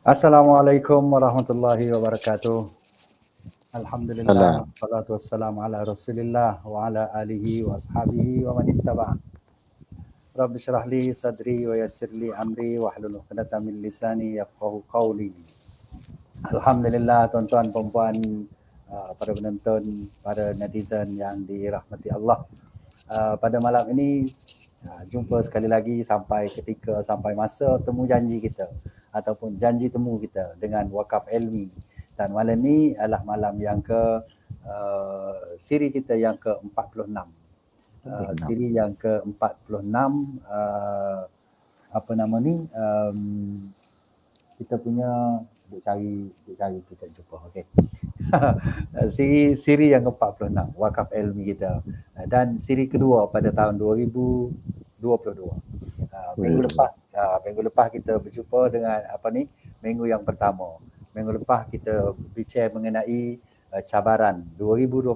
Assalamualaikum warahmatullahi wabarakatuh. Alhamdulillah, Salam. salatu wassalamu ala rasulillah wa ala alihi wa ashabihi wa man ittaba'. Rabbi syrah li sadri wa yassir li amri wa hlul 'uqdatam min lisani yafqahu qawli. Alhamdulillah tuan-tuan puan-puan, para penonton, para netizen yang dirahmati Allah. Pada malam ini jumpa sekali lagi sampai masa temu janji kita ataupun janji temu kita dengan Wakaf Ilmi. Dan malam ni adalah malam yang siri kita yang ke-46. Siri yang ke-46 apa nama ni, kita punya duk cari kita jumpa. Okey. Siri yang ke-46 Wakaf Ilmi kita, dan siri kedua pada tahun 2022. Minggu lepas kita berjumpa dengan minggu yang pertama. Minggu lepas kita bincang mengenai cabaran 2022.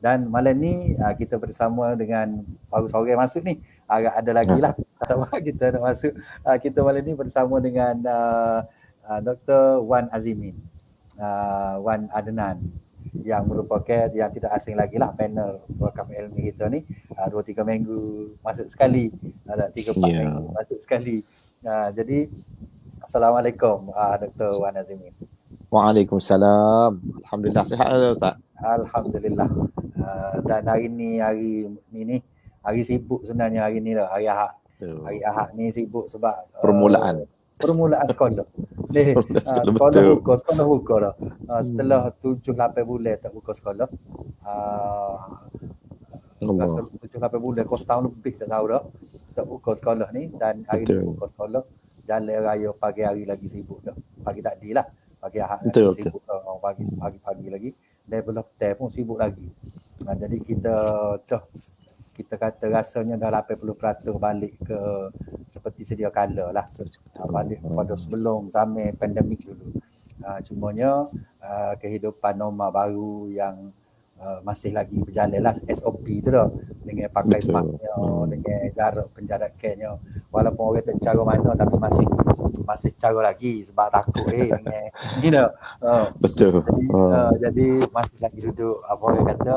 Dan malam ni kita bersama dengan baru sore masuk ni, agak ada lagi lah sama kita nak masuk. Kita malam ni bersama dengan Dr. Wan Azimin, Wan Adnan, yang merupakan yang tidak asing lagi lah panel Wakaf Ilmi kita ni. 2-3 minggu masuk sekali, 3-4 minggu masuk sekali. Jadi Assalamualaikum Dr. Wan Azimin. Waalaikumsalam. Alhamdulillah sihat Ustaz. Alhamdulillah. Dan hari ni hari sibuk sebenarnya hari ni lah, hari Ahad. Hari Ahad ni sibuk sebab permulaan sekolah. Sekolah buka dah. Setelah 7-8 bulan tak buka sekolah. 7-8 bulan, kau setahun lebih tak tahu dah tak buka sekolah ni. Dan hari ni buka sekolah. Jalan raya pagi hari lagi sibuk dah. Pagi tadi lah. Pagi Ahad lagi sibuk dah. Pagi lagi. Dan belum petang pun sibuk lagi. Jadi kita kata rasanya dah 80% balik ke seperti sedia kala lah. Balik pada sebelum zaman pandemik dulu. Cumanya kehidupan normal baru yang masih lagi berjalan lah, SOP tu dah, dengan pakai maknya, dengan jarak penjarakannya. Walaupun orang tak cara mana tapi masih cara lagi sebab takut dengan betul. Jadi masih lagi duduk apa orang kata,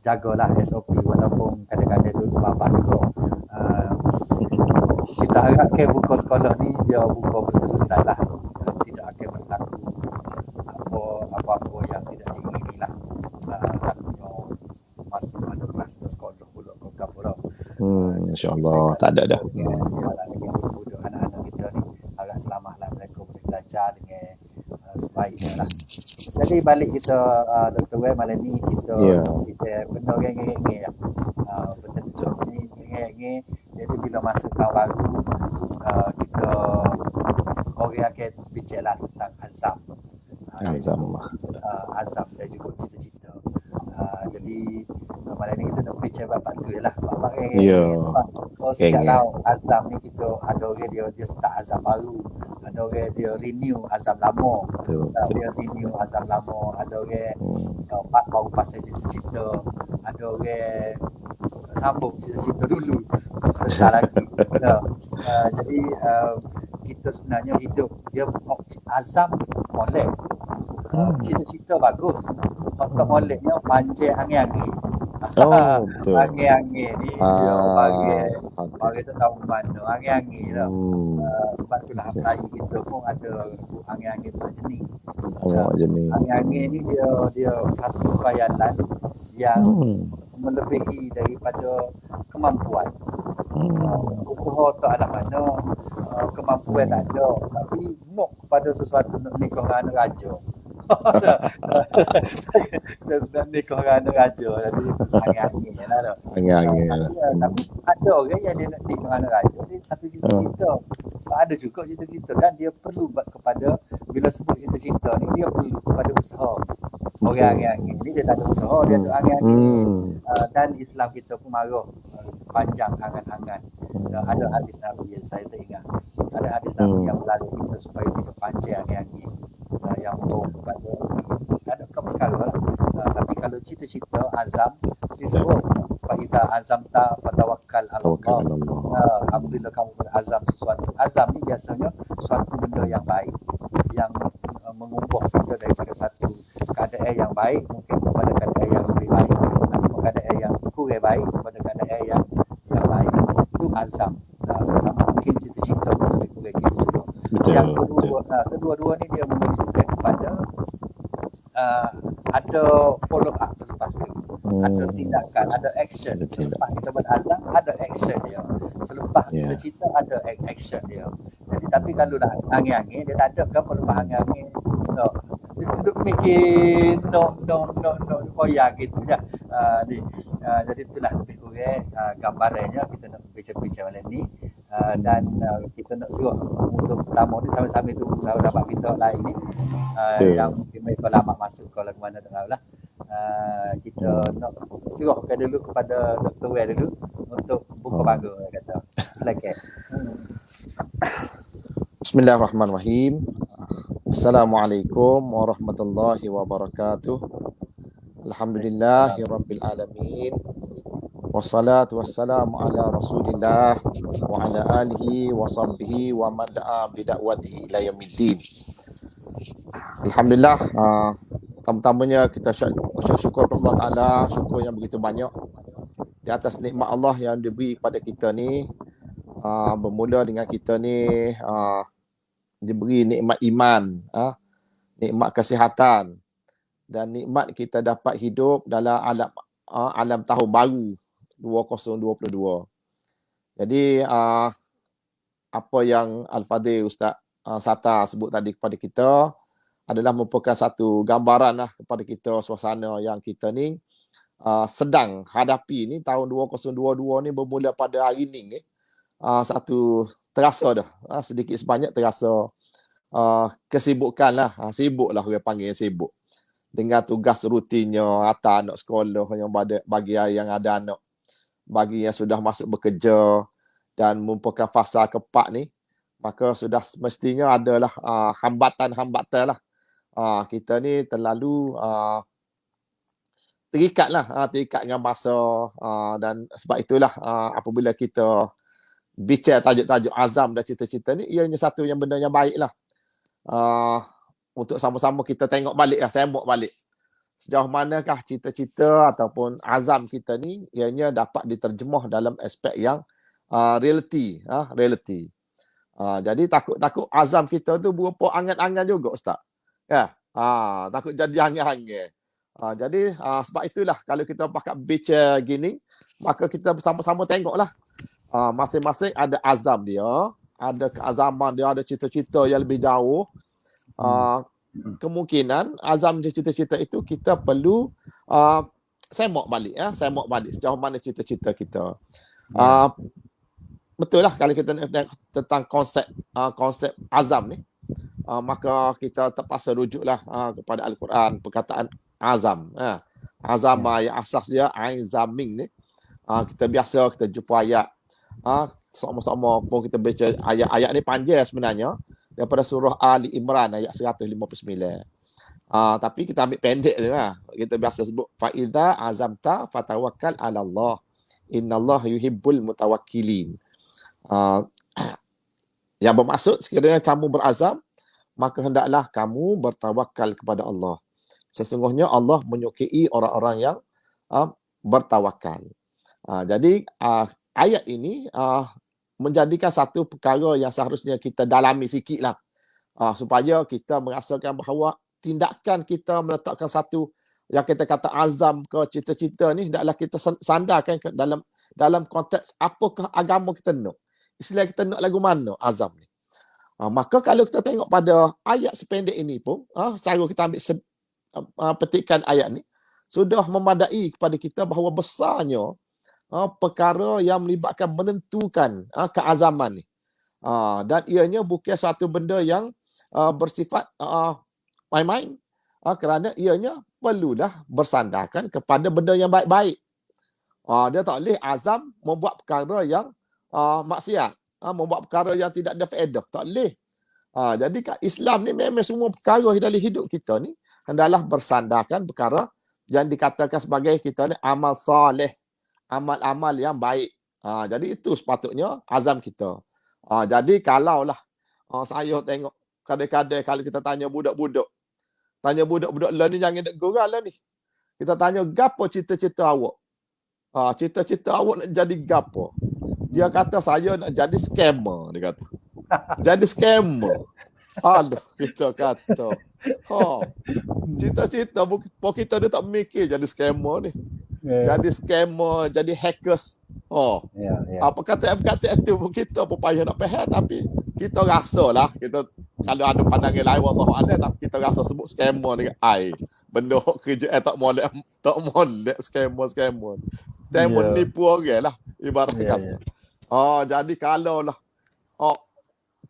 jagalah SOP walaupun kadang-kadang tu babak juga. Kita harapkan buka sekolah ni dia buka berterusan lah, tidak akan berlaku apa-apa yang tidak diingini lah. Takutnya masuk ada kluster sekolah pula ke apa dah. InsyaAllah tak ada dah. Anak-anak kita ni agak selamat lah, mereka boleh belajar dengan sebaiknya lah. Jadi balik kita Dr. Wei, malam ni kita bicara benda ngeng-ngeng lah. Betul ni ngeng-ngeng. Jadi bila masuk tahun baru, kita orang akan bicara lah tentang azam. Azam dan juga cita-cita. Jadi malam ni kita nak bicara bapak tu lah, bapak ngeng-ngeng. Sebab setiap tahun azam ni kita ada orang dia start azam baru, ada orang dia renew azam lama. Dia renew azam lama, ada orang baru pasal cita-cita, ada orang sambung cita-cita dulu selesai lagi. Jadi kita sebenarnya hidup dia azam molek, cita-cita bagus, otak moleknya panjang angin-angin. Angin-angin ni dia bagi tak tahu mana angin-angin lah. Sebab itulah Melayu kita pun ada sebut angin-angin berjenis. Angin-angin ni dia satu khayalan yang melebihi daripada kemampuan. Usaha tak ada mana, kemampuan tak ada, tapi nak pada sesuatu nak nikah dengan anak raja. Dan nikah dengan anak raja, jadi angin-angin lah. Tapi ada orang yang dia nak nikah dengan anak raja, dia satu cita-cita. Ada juga cita-cita, dan dia perlu kepada, bila sebut cita-cita ni, dia perlu kepada usaha. Orang angin-angin ni dia tak ada usaha, dia ada angin-angin. Dan Islam kita pun marah panjang angan-angan. Ada hadis Nabi yang saya tak ingat. Ada hadis Nabi yang melalui kita supaya tidak panjang angin-angin. Yang membawa kepada ada kamu sekarang lah. Tapi kalau cita-cita azam disebut fa idza azamta fatawakkal 'ala Tawakkal Allah. 'ala Allah. Apabila kamu berazam sesuatu, azam ni biasanya suatu benda yang baik yang mengubah kita daripada satu keadaan yang baik mungkin kepada keadaan yang lebih baik atau keadaan yang kurang baik kepada keadaan yang baik. Itu azam. Sama mungkin cita-cita pun lebih kurang gitu juga. Betul. Yang kedua-dua ni dia menunjukkan kepada ada follow up selepas tu. Ada tindakan, ada action. Selepas kita berazam, ada action dia. Selepas cita-cita, ada action dia. Jadi tapi kalau dah angin-angin, dia tak ada kan lepas angin-angin. No. Duduk mikir no koyak gitu je. Jadi itulah lebih kurang gambarannya kita nak bincang-bincang malam ni. Dan kita nak suruh untuk pertama ni sama-sama tu sahabat kita lain ni yang mungkin mereka lama masuk ke mana tak tahulah. Kita nak suruhkan dulu kepada Dr. Wer dulu untuk buka pagar kata. Silakan. Bismillahirrahmanirrahim. Assalamualaikum warahmatullahi wabarakatuh. Alhamdulillahirabbil alamin. Wassalatu wassalamu ala Rasulillah wa ala alihi wa sahbihi wa man da'a bi da'watihi ila yaumiddin. Alhamdulillah, pertama-tamanya kita syukur kepada Allah Taala, syukur yang begitu banyak di atas nikmat Allah yang diberi kepada kita ni. Bermula dengan kita ni diberi nikmat iman, nikmat kesihatan dan nikmat kita dapat hidup dalam alam tahun baru 2022. Jadi apa yang Al-Fadhil Ustaz Sata sebut tadi kepada kita adalah merupakan satu gambaran lah kepada kita suasana yang kita ni sedang hadapi ni. Tahun 2022 ni bermula pada hari ni satu terasa dah sedikit sebanyak terasa kesibukan lah, sibuk lah orang panggil sibuk dengan tugas rutinnya, hantar anak sekolah yang bagi yang ada anak, bagi yang sudah masuk bekerja dan merupakan fasa keempat ni, maka sudah semestinya adalah hambatan-hambatan lah. Kita ni terlalu terikat dengan masa, dan sebab itulah apabila kita bicara tajuk-tajuk azam dan cita-cita ni, ianya satu yang benda yang baik lah. Untuk sama-sama kita tengok balik lah, sembok balik sejauh manakah cita-cita ataupun azam kita ni ianya dapat diterjemah dalam aspek yang reality. Jadi takut azam kita tu berupa angan-angan juga Ustaz. Ya. Takut jadi angan-angan. Jadi sebab itulah kalau kita pakai bicara gini, maka kita bersama-sama tengoklah masing-masing ada azam dia, ada keazaman dia, ada cita-cita yang lebih jauh. Kemungkinan azam dan cita-cita itu kita perlu sembok balik sejauh mana cita-cita kita. Betul lah kalau kita tengok tentang konsep azam ni, maka kita terpaksa rujuklah kepada Al-Quran, perkataan azam. Azam yang asas dia ain zaming ni. Kita jumpa ayat. Sama-sama pun kita baca ayat ni panjang sebenarnya, daripada surah Ali Imran ayat 159. Tapi kita ambil pendek je lah. Kita biasa sebut fa idza azamta fatawakkal 'ala Allah. Innallaha yuhibbul mutawakkilin. Yang bermaksud sekiranya kamu berazam, maka hendaklah kamu bertawakal kepada Allah. Sesungguhnya Allah menyukai orang-orang yang bertawakal. Jadi ayat ini menjadikan satu perkara yang seharusnya kita dalami sikit lah, supaya kita merasakan bahawa tindakan kita meletakkan satu yang kita kata azam ke cita-cita ni, hendaklah kita sandarkan ke dalam konteks apakah agama kita nak, Islam kita nak lagu mana azam ni. Maka kalau kita tengok pada ayat sependek ini pun, secara kita ambil petikan ayat ni, sudah memadai kepada kita bahawa besarnya perkara yang melibatkan menentukan keazaman ni. Dan ianya bukan suatu benda yang bersifat main-main, kerana ianya perlulah bersandarkan kepada benda yang baik-baik. Dia tak boleh azam membuat perkara yang maksiat, membuat perkara yang tidak ada faedah, tak boleh. Jadi kat Islam ni memang semua perkara dalam hidup kita ni hendaklah bersandarkan perkara yang dikatakan sebagai kita ni amal soleh. amal-amal yang baik. Jadi itu sepatutnya azam kita. Jadi kalaulah saya tengok kadang-kadang kalau kita tanya budak-budak lah ni jangan nak gerak lah ni. Kita tanya gapo cita-cita awak? Cita-cita awak nak jadi gapo? Dia kata saya nak jadi scammer, dia kata. Jadi scammer. Aduh, kita kata. Cita-cita pun kita dia tak mikir jadi scammer ni. Jadi scammer, jadi hackers. Apa kata itu pun kita pun payah nak faham, tapi kita rasa lah, kita kalau ada pandangan lain wallahu a'lam, tapi kita rasa sebut scammer ni benda kerja tak molek scammer. Dan menipu orang lah ibarat kata. Jadi kalau lah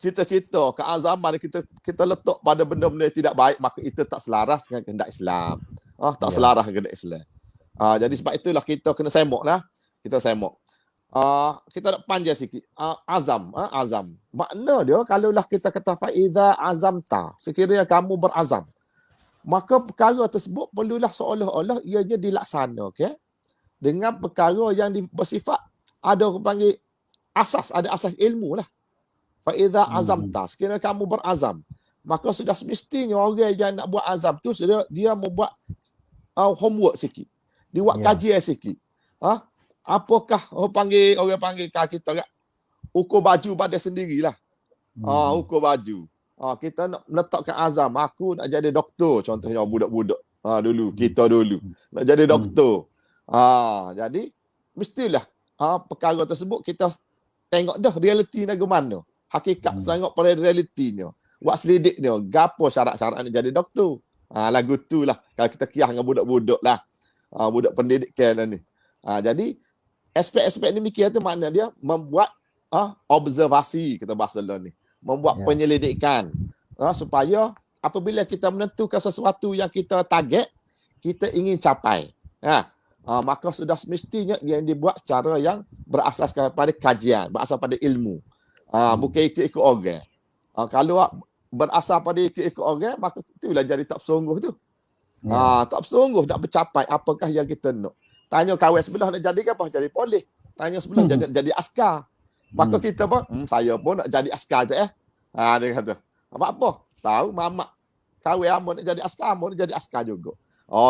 cita-cita keazaman kita letak pada benda-benda yang tidak baik, maka itu tak selaras dengan kehendak Islam. Tak selaras dengan kehendak Islam. Jadi sebab itulah kita kena semok lah. Kita semok. Kita nak panjang sikit. Azam. Makna dia, kalaulah kita kata fa'idha azamta, sekiranya kamu berazam, maka perkara tersebut perlulah seolah-olah ianya dilaksana, okay? Dengan perkara yang bersifat, ada orang panggil ada asas ilmu lah. Fa'idha azamta, sekiranya kamu berazam, maka sudah semestinya orang yang nak buat azam tu dia membuat homework sikit. Dia buat kajian sikit. Apakah orang panggil kita ukur baju pada sendirilah. Ukur baju. Kita nak letakkan azam, aku nak jadi doktor, contohnya budak-budak dulu, kita dulu nak jadi doktor. Jadi mestilah perkara tersebut kita tengok dah realiti ni ke mana. Hakikat tengok pada realitinya. Buat selidiknya, gapo syarat-syarat nak jadi doktor. Lagu tu lah kalau kita kiyah dengan budak-budak lah. Budak pendidikan lah ni. Jadi aspek-aspek ni mikir tu makna dia membuat observasi, kita bahasa lah ni. Membuat penyelidikan. Supaya apabila kita menentukan sesuatu yang kita target, kita ingin capai. Maka sudah semestinya yang dibuat secara yang berasaskan pada kajian, berasal pada ilmu. Bukan ikut-ikut orang. Kalau berasal pada ikut-ikut orang, maka itulah jadi tak bersungguh tu. Tak bersungguh nak bercapai apakah yang kita nak. Tanya kawan sebelah nak jadi apa? Jadi polis. Tanya sebelah jadi askar. Maka kita pun, saya pun nak jadi askar je dia kata. Apa? Tahu mamak. Kawan amun nak jadi askar, amun nak jadi askar juga.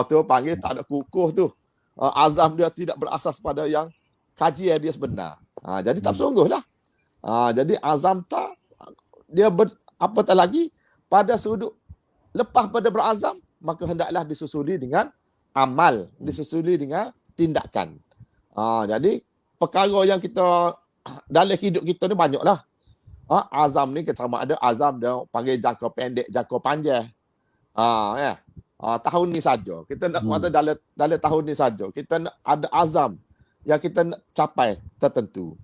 Tu panggil tak ada kukuh tu. Azam dia tidak berasas pada yang kajian dia sebenar. Jadi tak bersungguh lah. Jadi azam tak, dia apatah lagi, pada sudut lepas pada berazam, maka hendaklah disusuli dengan amal, disusuli dengan tindakan. Jadi perkara yang kita dalam hidup kita ni banyaklah. Azam ni kita sama ada azam dia panggil jangka pendek, jangka panjang. Tahun ni saja. Kita nak kata dalam tahun ni saja. Kita nak ada azam yang kita nak capai tertentu.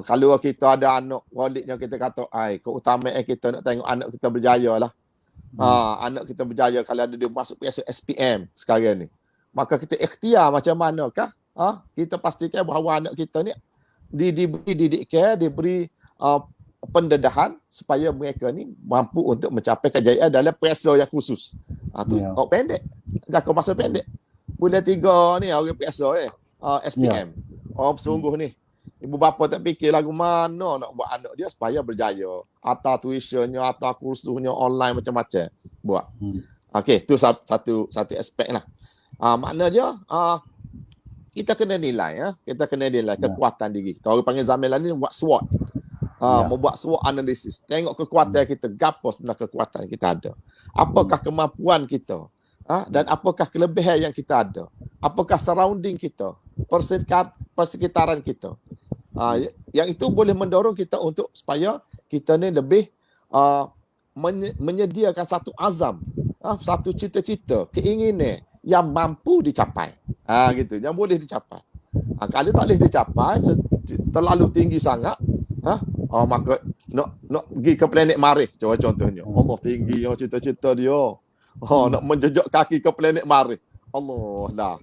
Kalau kita ada anak walidnya, kita kata, keutamaan kita nak tengok anak kita berjaya lah. Anak kita berjaya kalau ada dia masuk PSU SPM sekarang ni. Maka kita ikhtiar macam manakah kita pastikan bahawa anak kita ni diberi didikan, diberi pendedahan supaya mereka ni mampu untuk mencapai kejayaan dalam PSU yang khusus. Tu pendek. Jangka masa pendek. Bulan 3 ni orang PSU SPM. Sungguh ni. Ibu bapa tak fikir lagu mana nak buat anak dia supaya berjaya. Atau tuitionnya, atau kursusnya online macam-macam buat. Okey, tu satu aspek lah. Makna dia kita kena nilai kita kena nilai kekuatan diri kita. Orang panggil zaman lain ni buat SWOT. Membuat SWOT analisis. Tengok kekuatan kita, gapo sebenarnya kekuatan kita ada. Apakah kemampuan kita? Dan apakah kelebihan yang kita ada? Apakah surrounding kita? Persekitaran kita? Yang itu boleh mendorong kita untuk supaya kita ni lebih menyediakan satu azam, satu cita-cita, keinginan yang mampu dicapai. Gitu, yang boleh dicapai. Kalau tak boleh dicapai, terlalu tinggi sangat, maka nak pergi ke planet Marikh contohnya. Allah tinggi cita-cita dia. Nak menjejak kaki ke planet Marikh. Allah lah.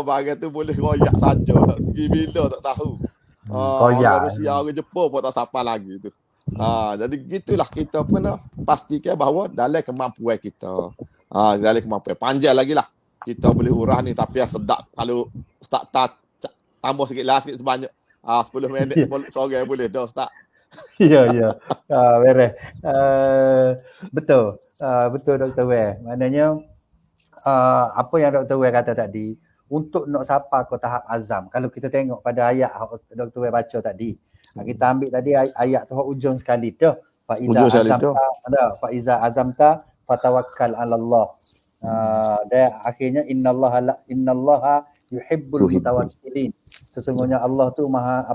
Bagai tu boleh royak saja. Nak pergi bila tak tahu. Orang Rusia, orang Jepun pun tak siapa lagi tu. Jadi gitulah kita kena pastikan bahawa dalam kemampuan kita. Dalam kemampuan. Panjang lagi lah. Kita boleh urah ni tapi yang sedap kalau start tambah sikit lah, sikit sebanyak 10 minit, 10 sore boleh dah Ustaz. Ya. Beres. Betul. Betul Dr. Wei. Maknanya apa yang Dr. Wei kata tadi, untuk nak sapa ke tahap azam, kalau kita tengok pada ayat Dr. Wei baca tadi, kita ambil tadi ayat tu ujung sekali tu, Faiza azamta fatawakkal 'ala Allah. Dan akhirnya innallaha yuhibbul mutawakkilin. Sesungguhnya Allah tu maha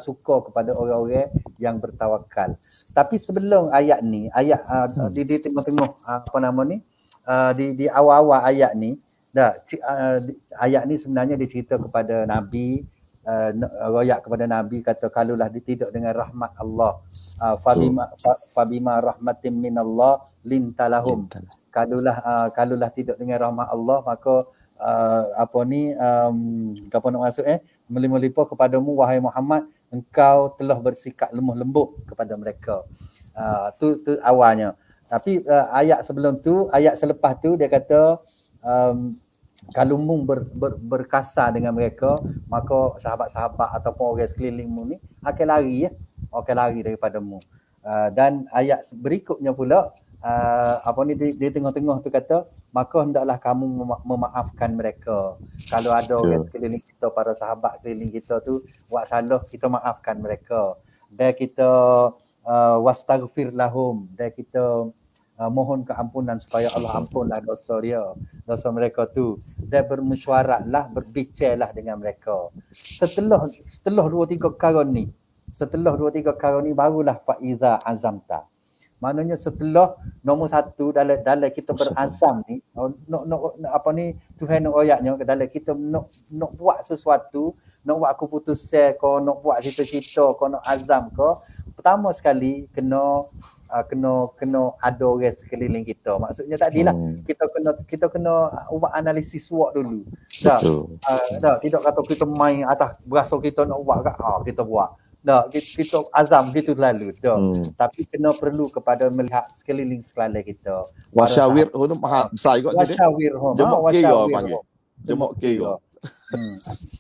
suka kepada orang-orang yang bertawakal. Tapi sebelum ayat ni, di tengah-tengah di awal-awal ayat ni, ayat ni sebenarnya dicerita kepada Nabi, royak kepada Nabi, kata kalulah tidak dengan rahmat Allah, fabima rahmatin minallah lintalahum, kalulah tidak dengan rahmat Allah, maka apa nak masuk melimpah kepadamu wahai Muhammad, engkau telah bersikap lemah lembut kepada mereka. Tu awalnya. Tapi ayat sebelum tu, ayat selepas tu dia kata kalau mu berkasar dengan mereka, maka sahabat-sahabat ataupun orang sekelilingmu ni akan lari daripadamu. Dan ayat berikutnya pula di tengah-tengah tu kata, maka hendaklah kamu memaafkan mereka. Kalau ada orang sekeliling kita, para sahabat sekeliling kita tu buat salah, kita maafkan mereka. Dan kita wastaghfir lahum, dan kita mohon keampunan supaya Allah ampunlah dosa mereka tu, dan bermesyuaratlah, berbicarlah dengan mereka. Setelah 2-3 perkara ni, barulah faiza azamta. Maknanya setelah nombor 1 dalam kita berazam ni, Tuhan nak ayatnya dalam kita nak buat sesuatu, nak buat keputusan ko, nak buat cita-cita ko, nak azam ko, pertama sekali kena ada orang sekeliling kita. Maksudnya tadilah kita kena buat analisis SWOT dulu. Tidak kata kita main atas berasa kita nak buat kita buat. Kita azam gitu lalu. Tapi kena perlu kepada melihat sekeliling kita. Wasyawir hunu maha besar juga tadi. Jemuk kira panggil. Jemuk kira.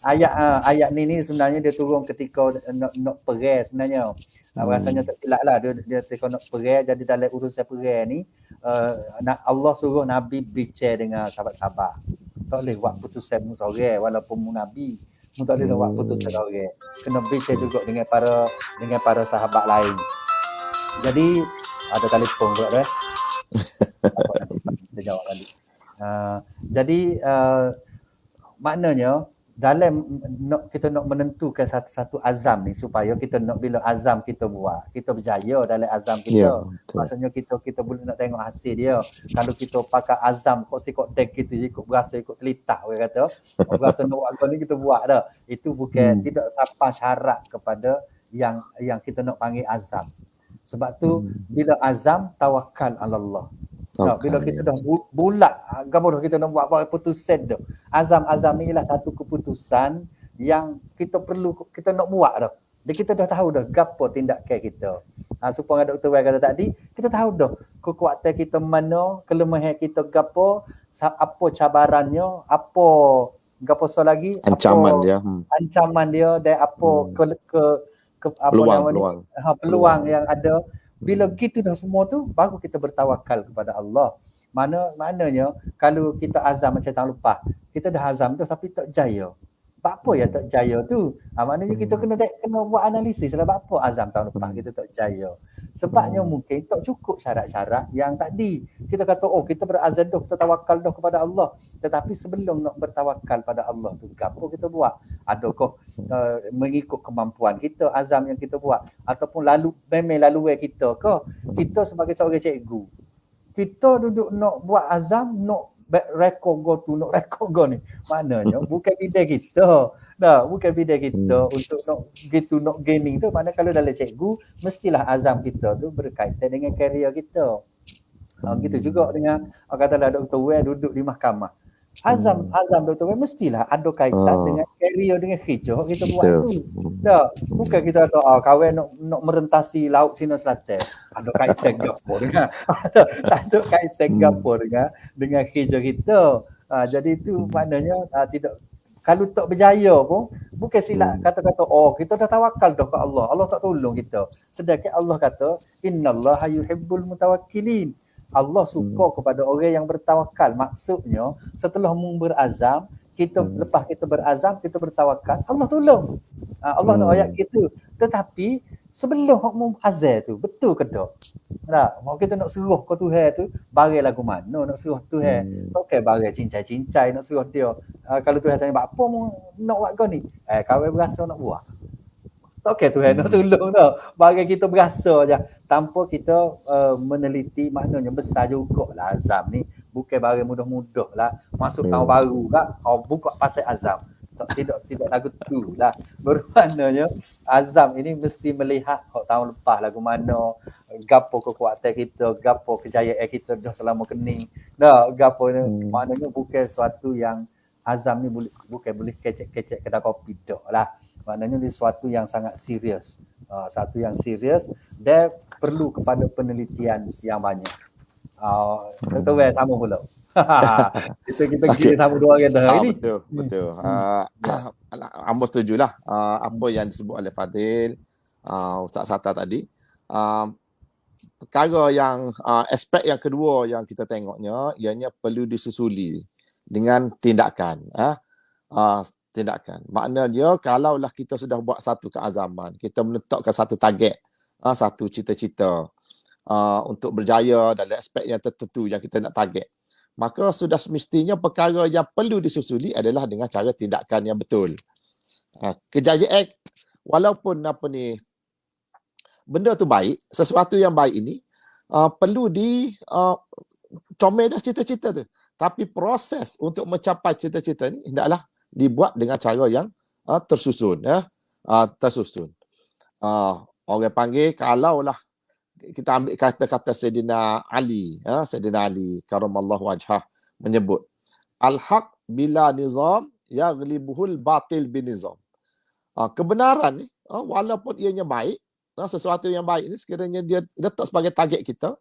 Ayat ni sebenarnya dia turun ketika nak perang sebenarnya. Rasanya tak silap lah, dia ketika nak perang, jadi dalam urusan perang ni Allah suruh Nabi bicara dengan sahabat-sahabat. Tak boleh buat putusan mu seorang, walaupun mu Nabi, mu tak boleh buat putusan seorang. Kena bicara juga dengan para sahabat lain. Jadi ada telefon pula kita jawab balik. Jadi maknanya dalam kita nak menentukan satu azam ni, supaya kita nak, bila azam kita buat, kita berjaya dalam azam kita. Maksudnya kita boleh nak tengok hasil dia. Kalau kita pakai azam kok tek kita ikut berasa, ikut telitah orang kata, berasa nak buat ni kita buat dah. Itu bukan tidak sampai syarat kepada yang kita nak panggil azam. Sebab tu bila azam, tawakal ala Allah. Bila kita dah bulat, kita nak buat keputusan tu. Azam ni ialah satu keputusan yang kita perlu, kita nak buat dah. Dan kita dah tahu dah gapo tindakan kita. Supaya Dr. Wei kata tadi, kita tahu dah kekuatan kita mana, kelemahan kita gapo, apa cabarannya, apa gapo lagi, ancaman dia dan apa peluang yang ada. Bila gitu dah semua tu, baru kita bertawakal kepada Allah. Maknanya kalau kita azam macam tahun lepas, kita dah azam tu tapi tak jaya. Apa yang tak jaya tu? Maknanya kita kena buat analisis lah, apa azam tahun lepas kita tak jaya. Sebabnya mungkin tak cukup syarat-syarat yang tadi. Kita kata kita berazam dah, kita tawakal dah kepada Allah. Tetapi sebelum nak bertawakal pada Allah tu, apa kita buat? Adakah mengikut kemampuan kita azam yang kita buat, ataupun lalu kita ke? Kita sebagai seorang cikgu, kita duduk nak buat azam, nak rekod ni, maknanya bukan bidang kita. Bukan bidang kita untuk nak gaining tu. Maknanya kalau dalam cikgu, mestilah azam kita tu berkaitan dengan karier kita. Gitu juga dengan katalah Dr. Wei duduk di mahkamah. Azam Dr. Wei mestilah ada kaitan dengan karier, dengan kerja kita buat tu. Bukan kita kata kawan nak merentasi laut Cina Selatan. Ada kaitan gapo dengan tak ada kaitan gapo dengan kerja kita. Jadi itu maknanya tidak, kalau tak berjaya pun Bukan silap kata-kata kita dah tawakal dah ke Allah. Allah tak tolong kita. Sedangkan Allah kata innallaha yuhibbul mutawakkilin. Allah suka kepada orang yang bertawakal. Maksudnya setelah berazam, kita lepas kita berazam, kita bertawakal, Allah tolong. Allah nak ayat kita. Tetapi sebelum hok azal tu, betul ke tak? Tak, mau kita nak suruh ke Tuhan tu, barang lagu mana nak suruh Tuhan. Okey, barang cincai-cincai nak suruh dia. Kalau Tuhan tanya apa mu nak buat kau ni? Kau berasa nak buat. Okey, Tuhan nak tolong dah. Barang kita berasa aja tanpa kita meneliti, maknanya besar jugalah azam ni. Bukan barang mudah-mudah lah. Masuk tahun baru kak, kau buka pasal azam. Tidak lagu tu lah. Bermaknanya azam ini mesti melihat tahun lepas lagu mana, gapo kekuatan kita, gapo kejayaan kita dah selama kening. Dah gapo ni maknanya bukan sesuatu yang azam ni bukan boleh kecek-kecek kedai kopi dah lah. Maknanya ini sesuatu yang sangat serius. Satu yang serius dan perlu kepada penelitian yang banyak. Dr. Wei sama pula. kita okay. Sama dua orang dah ini. Betul. Ambo setujulah apa yang disebut oleh Fadil, Ustaz Satar tadi. Perkara yang aspek yang kedua yang kita tengoknya ianya perlu disusuli dengan tindakan. Tindakan. Makna dia kalaulah kita sudah buat satu keazaman, kita menetapkan satu target, satu cita-cita untuk berjaya dalam aspek yang tertentu yang kita nak target, maka sudah semestinya perkara yang perlu disusuli adalah dengan cara tindakan yang betul. Kejayaan walaupun benda tu baik, sesuatu yang baik ini perlu comel dah cita-cita tu, tapi proses untuk mencapai cita-cita ni hendaklah dibuat dengan cara yang tersusun. Orang panggil kalaulah kita ambil kata-kata Sayyidina Ali, Sayyidina Ali karamallahu wajhah menyebut al-haq bila nizam yaghlibuhul batil binizam. Kebenaran ni walaupun ianya baik, sesuatu yang baik ni sekiranya dia letak sebagai target kita,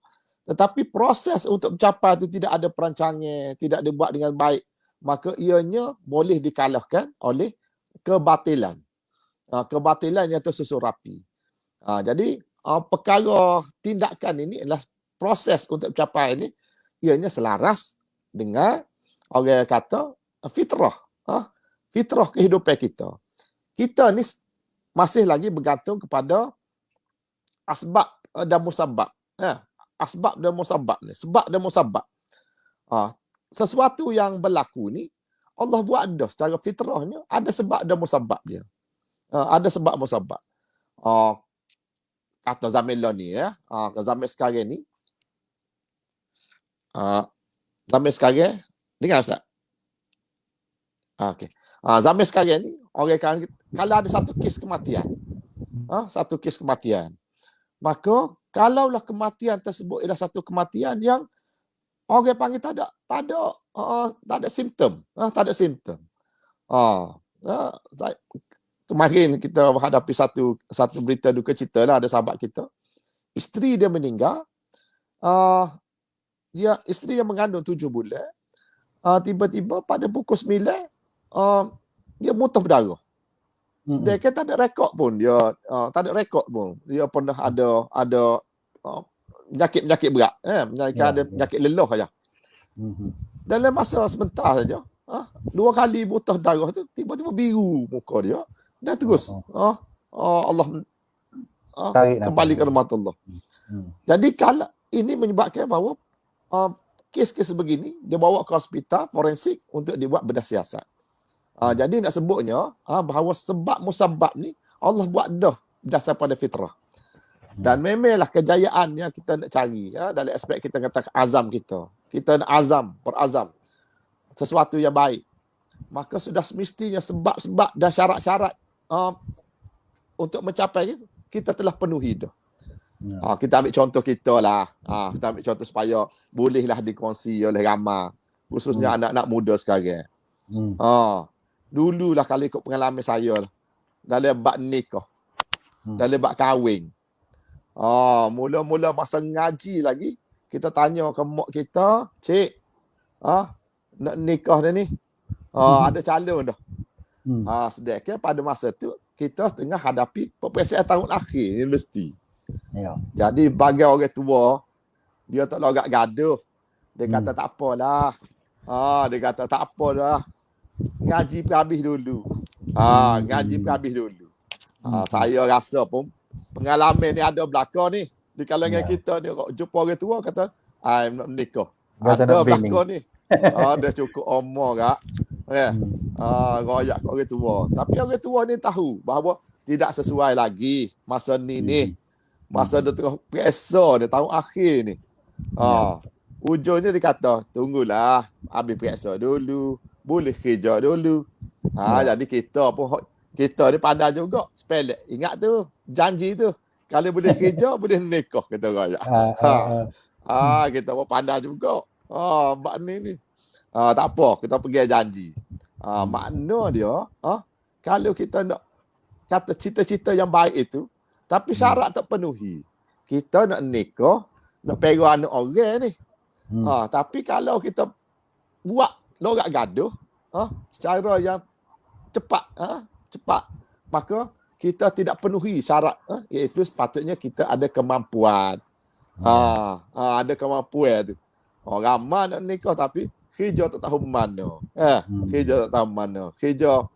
tetapi proses untuk mencapai itu tidak ada perancangan, tidak dibuat dengan baik, maka ianya boleh dikalahkan oleh kebatilan. Kebatilan yang tersusun rapi. Jadi perkara tindakan ini adalah proses untuk mencapai ini, ianya selaras dengan orang kata fitrah. Fitrah kehidupan kita. Kita ni masih lagi bergantung kepada asbab dan musabab. Asbab dan musabab ni. Sebab dan musabab. Sesuatu yang berlaku ni, Allah buat dah secara fitrahnya, ada sebab dan musabab dia. Ada sebab musabab. Kata zaman ni zaman sekarang ni, zaman sekarang dengar Ustaz. Okey. Zaman sekarang ni orang kalau ada satu kes kematian, maka kalaulah kematian tersebut ialah satu kematian yang orang panggil tak ada simptom, tak ada simptom. Kemarin kita menghadapi satu berita duka cita lah, ada sahabat kita, isteri dia meninggal, isteri yang mengandung 7 bulan, tiba-tiba pada pukul 9 dia muntah berdarah. Sedangkan tak ada rekod pun dia, dia pernah ada penyakit berat, ada penyakit lelah saja. Dalam masa sebentar saja, 2 kali muntah darah tu, tiba-tiba biru muka dia. Dah terus Allah kembali ke rahmat Allah. Jadi kalau ini menyebabkan bahawa kes-kes begini dia bawa ke hospital forensik untuk dibuat bedah siasat. Jadi nak sebutnya bahawa sebab musabab ni Allah buat dah berdasar pada fitrah. Dan memanglah kejayaan yang kita nak cari dalam aspek kita kata azam kita. Kita nak berazam sesuatu yang baik. Maka sudah semestinya sebab-sebab dan syarat-syarat untuk mencapai kita telah penuhi dah. Kita ambil contoh kita lah. Kita ambil contoh supaya bolehlah dikongsi oleh ramai, khususnya anak-anak muda sekarang. Dululah kalau ikut pengalaman saya dalam bab nikah, dalam bab kahwin. Mula-mula masa ngaji lagi, kita tanya ke mak kita, "Cik, nak nikah dah ni. Ada calon dah." Sedangkan pada masa tu kita tengah hadapi peperiksaan tahun akhir universiti. Ya. Jadi bagi orang tua, dia tak logak gaduh. Dia kata tak apalah. Dia kata tak apalah. Ngaji pergi habis dulu. Ngaji pergi habis dulu. Saya rasa pun pengalaman ni ada belakang ni. Di kalangan kita ni jumpa orang tua kata, "Ai nak menikah." Ada belakang ni. Dah cukup umur kak. Royak kat orang tua. Tapi orang tua ni tahu bahawa tidak sesuai lagi masa ni. Masa dia tengah periksa ni, tahun akhir ni. Ujungnya dia kata, tunggulah, habis periksa dulu, boleh kerja dulu. Jadi kita pun, kita ni pandai juga. Sepelek, ingat tu, janji tu. Kalau boleh kerja, boleh nikah, kata royak. Kita pun pandai juga. Bak ni. Tak apa, kita pergi janji. Makna dia, kalau kita nak kata cita-cita yang baik itu, tapi syarat tak penuhi. Kita nak nikah, nak pegang anak orang ni. Tapi kalau kita buat lorak gaduh, secara yang cepat, maka kita tidak penuhi syarat, iaitu sepatutnya kita ada kemampuan. Ada kemampuan tu. Ramai nak nikah tapi kerja tak tahu mana. Kerja tak tahu mana. Kerja.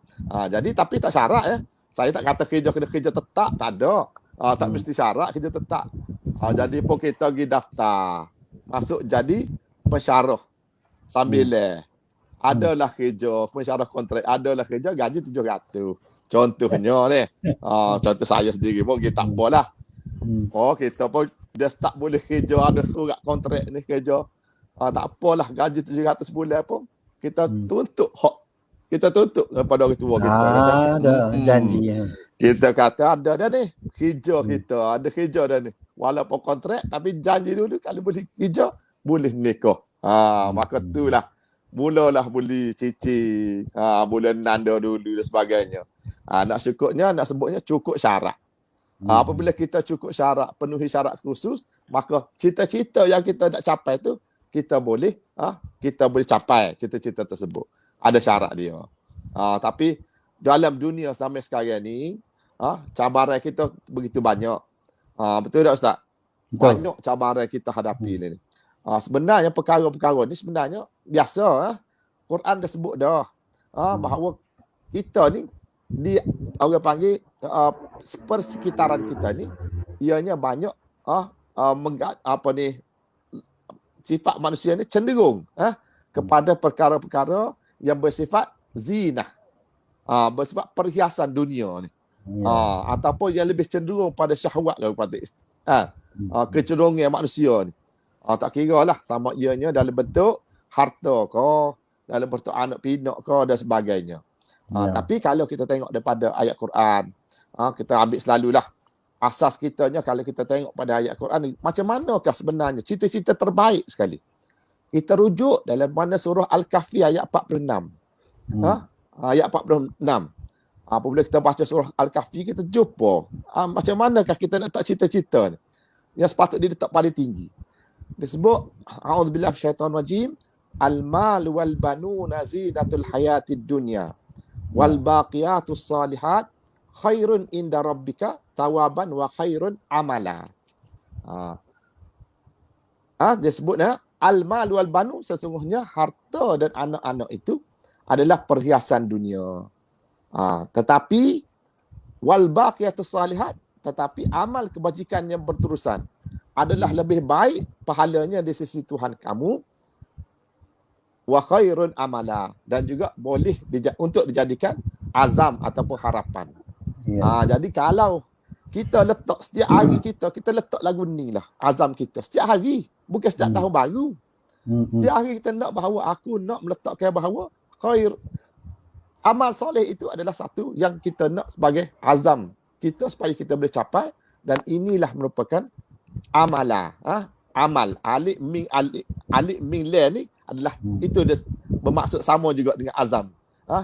Jadi tapi tak syarat ya. Saya tak kata kerja kena kerja tetap, tak ada. Tak mesti syarat kerja tetap. Jadi pun kita pergi daftar. Masuk jadi pensyarah. Sambil adalah kerja, pensyarah kontrak, adalah kerja gaji 700. Contohnya ni. Contoh saya sendiri pun kita tak apalah. Kita pun dia tak boleh kerja, ada surat kontrak ni kerja. Tak apalah, gaji 700 sebulan pun kita tuntut hak. Kita tuntut kepada orang tua kita. Ada janji. Kita kata ada dah ni. Kerja kita, ada kerja dah ni. Walaupun kontrak, tapi janji dulu kalau boleh kerja, boleh nikah. Maka itulah. Mulalah boleh cicing. Boleh nanda dulu dan sebagainya. Nak sebutnya cukup syarat. Apabila kita cukup syarat, penuhi syarat khusus, maka cita-cita yang kita nak capai tu, kita boleh capai cita-cita tersebut. Ada syarat dia. Tapi dalam dunia sampai sekarang ni, cabaran kita begitu banyak. Betul tak Ustaz? Banyak cabaran kita hadapi ni. Sebenarnya perkara-perkara ni sebenarnya biasa. Quran dah sebut dah. Bahawa kita ni, orang panggil persekitaran kita ni, ianya banyak sifat manusia ni cenderung kepada perkara-perkara yang bersifat zinah, bersifat perhiasan dunia ni, ataupun yang lebih cenderung pada syahwat daripada kecenderungan manusia ni. Tak kira lah sama ianya dalam bentuk harta ke, dalam bentuk anak pinak ke dan sebagainya. Tapi kalau kita tengok daripada ayat Quran, kita ambil selalulah asas kitanya. Kalau kita tengok pada ayat Quran ni, macam manakah sebenarnya cita-cita terbaik sekali? Kita rujuk dalam mana surah Al-Kahfi ayat 46. Ayat 46. Apabila kita baca surah Al-Kahfi, kita jumpa macam manakah kita nak tak cita-cita ni yang sepatutnya dia letak paling tinggi. Disebut a'udzubillahi minasyaitonir rajim, al-mal wal banuna zinatul hayatid dunya wal baqiyatus salihat khairun inda rabbika tawaban wa khairun amala. Dia sebutnya al-mal wal banu, sesungguhnya harta dan anak-anak itu adalah perhiasan dunia. Tetapi wal baqiyatus salihat, tetapi amal kebajikan yang berterusan adalah lebih baik pahalanya di sisi Tuhan kamu, wa khairun amala, dan juga boleh untuk dijadikan azam ataupun harapan. Jadi kalau kita letak setiap hari kita letak lagu ni lah azam kita setiap hari, bukan setiap tahun baru. Setiap hari kita nak bahawa aku nak meletakkan bahawa khair, amal soleh itu adalah satu yang kita nak sebagai azam kita supaya kita boleh capai, dan inilah merupakan amala. Amal alif ming la ni adalah itu dia bermaksud sama juga dengan azam.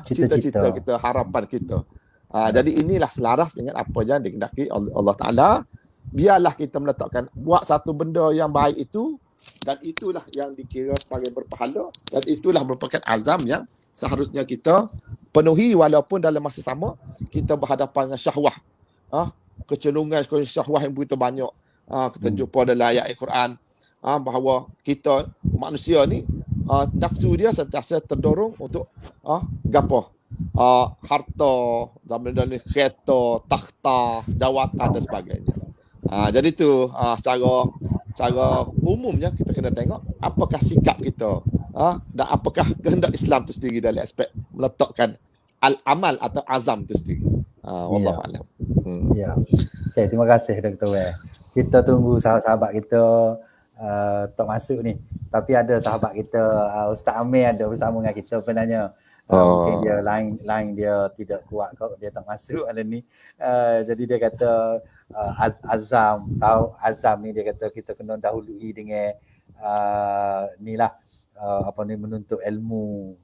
Cita-cita kita, harapan kita. Jadi inilah selaras dengan apa yang dikehendaki Allah Ta'ala. Biarlah kita meletakkan, buat satu benda yang baik itu, dan itulah yang dikira sebagai berpahala, dan itulah merupakan azam yang seharusnya kita penuhi walaupun dalam masa sama kita berhadapan dengan syahwah. Kecenderungan syahwah yang begitu banyak. Kita jumpa dalam ayat Al-Quran bahawa kita manusia ni nafsu dia sentiasa terdorong untuk gapo? Harta, dan kereta, takhta, jawatan dan sebagainya. Jadi tu secara umumnya kita kena tengok apakah sikap kita dan apakah kehendak Islam tu sendiri dalam aspek meletakkan al-amal atau azam tu sendiri. Wallahu a'lam. Ya. Okay, terima kasih Dr. Wei. Kita tunggu sahabat-sahabat kita tak masuk ni. Tapi ada sahabat kita Ustaz Amir ada bersama dengan kita sebenarnya. Mungkin dia line dia tidak kuat kok, dia tak masuk hari ni. Jadi dia kata azam ni dia kata kita kena dahului dengan menuntut ilmu,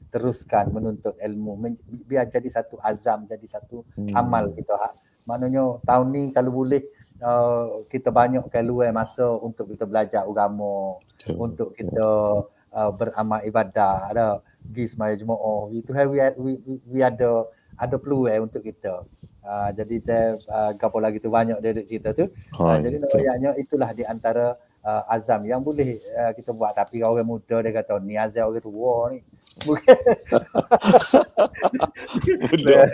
teruskan menuntut ilmu biar jadi satu azam, jadi satu amal kita. Maknanya tahun ni kalau boleh kita banyakkan luar masa untuk kita belajar agama, untuk kita beramal ibadah, pergi semaya Jumaat. Itu we ada peluang untuk kita. Jadi gapo lagi tu banyak dia cerita tu. Jadi nampaknya itulah di antara azam yang boleh kita buat. Tapi orang muda dia kata ni azam orang tua ni. Bukan. Dia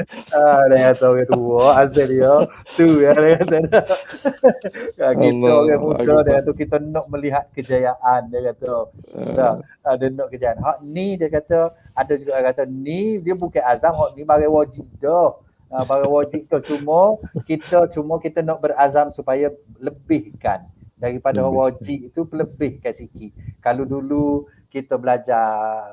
kata orang tua azam dia tu ya dia kata. Kita orang muda dia kata kita nak melihat kejayaan dia kata. Ada nak kejayaan. Hak ni dia kata ada juga orang kata ni dia bukan azam, hak ni barang wajib dah. Barang wajib tu cuma kita nak berazam supaya lebihkan daripada wajib itu lebihkan sikit. Kalau dulu kita belajar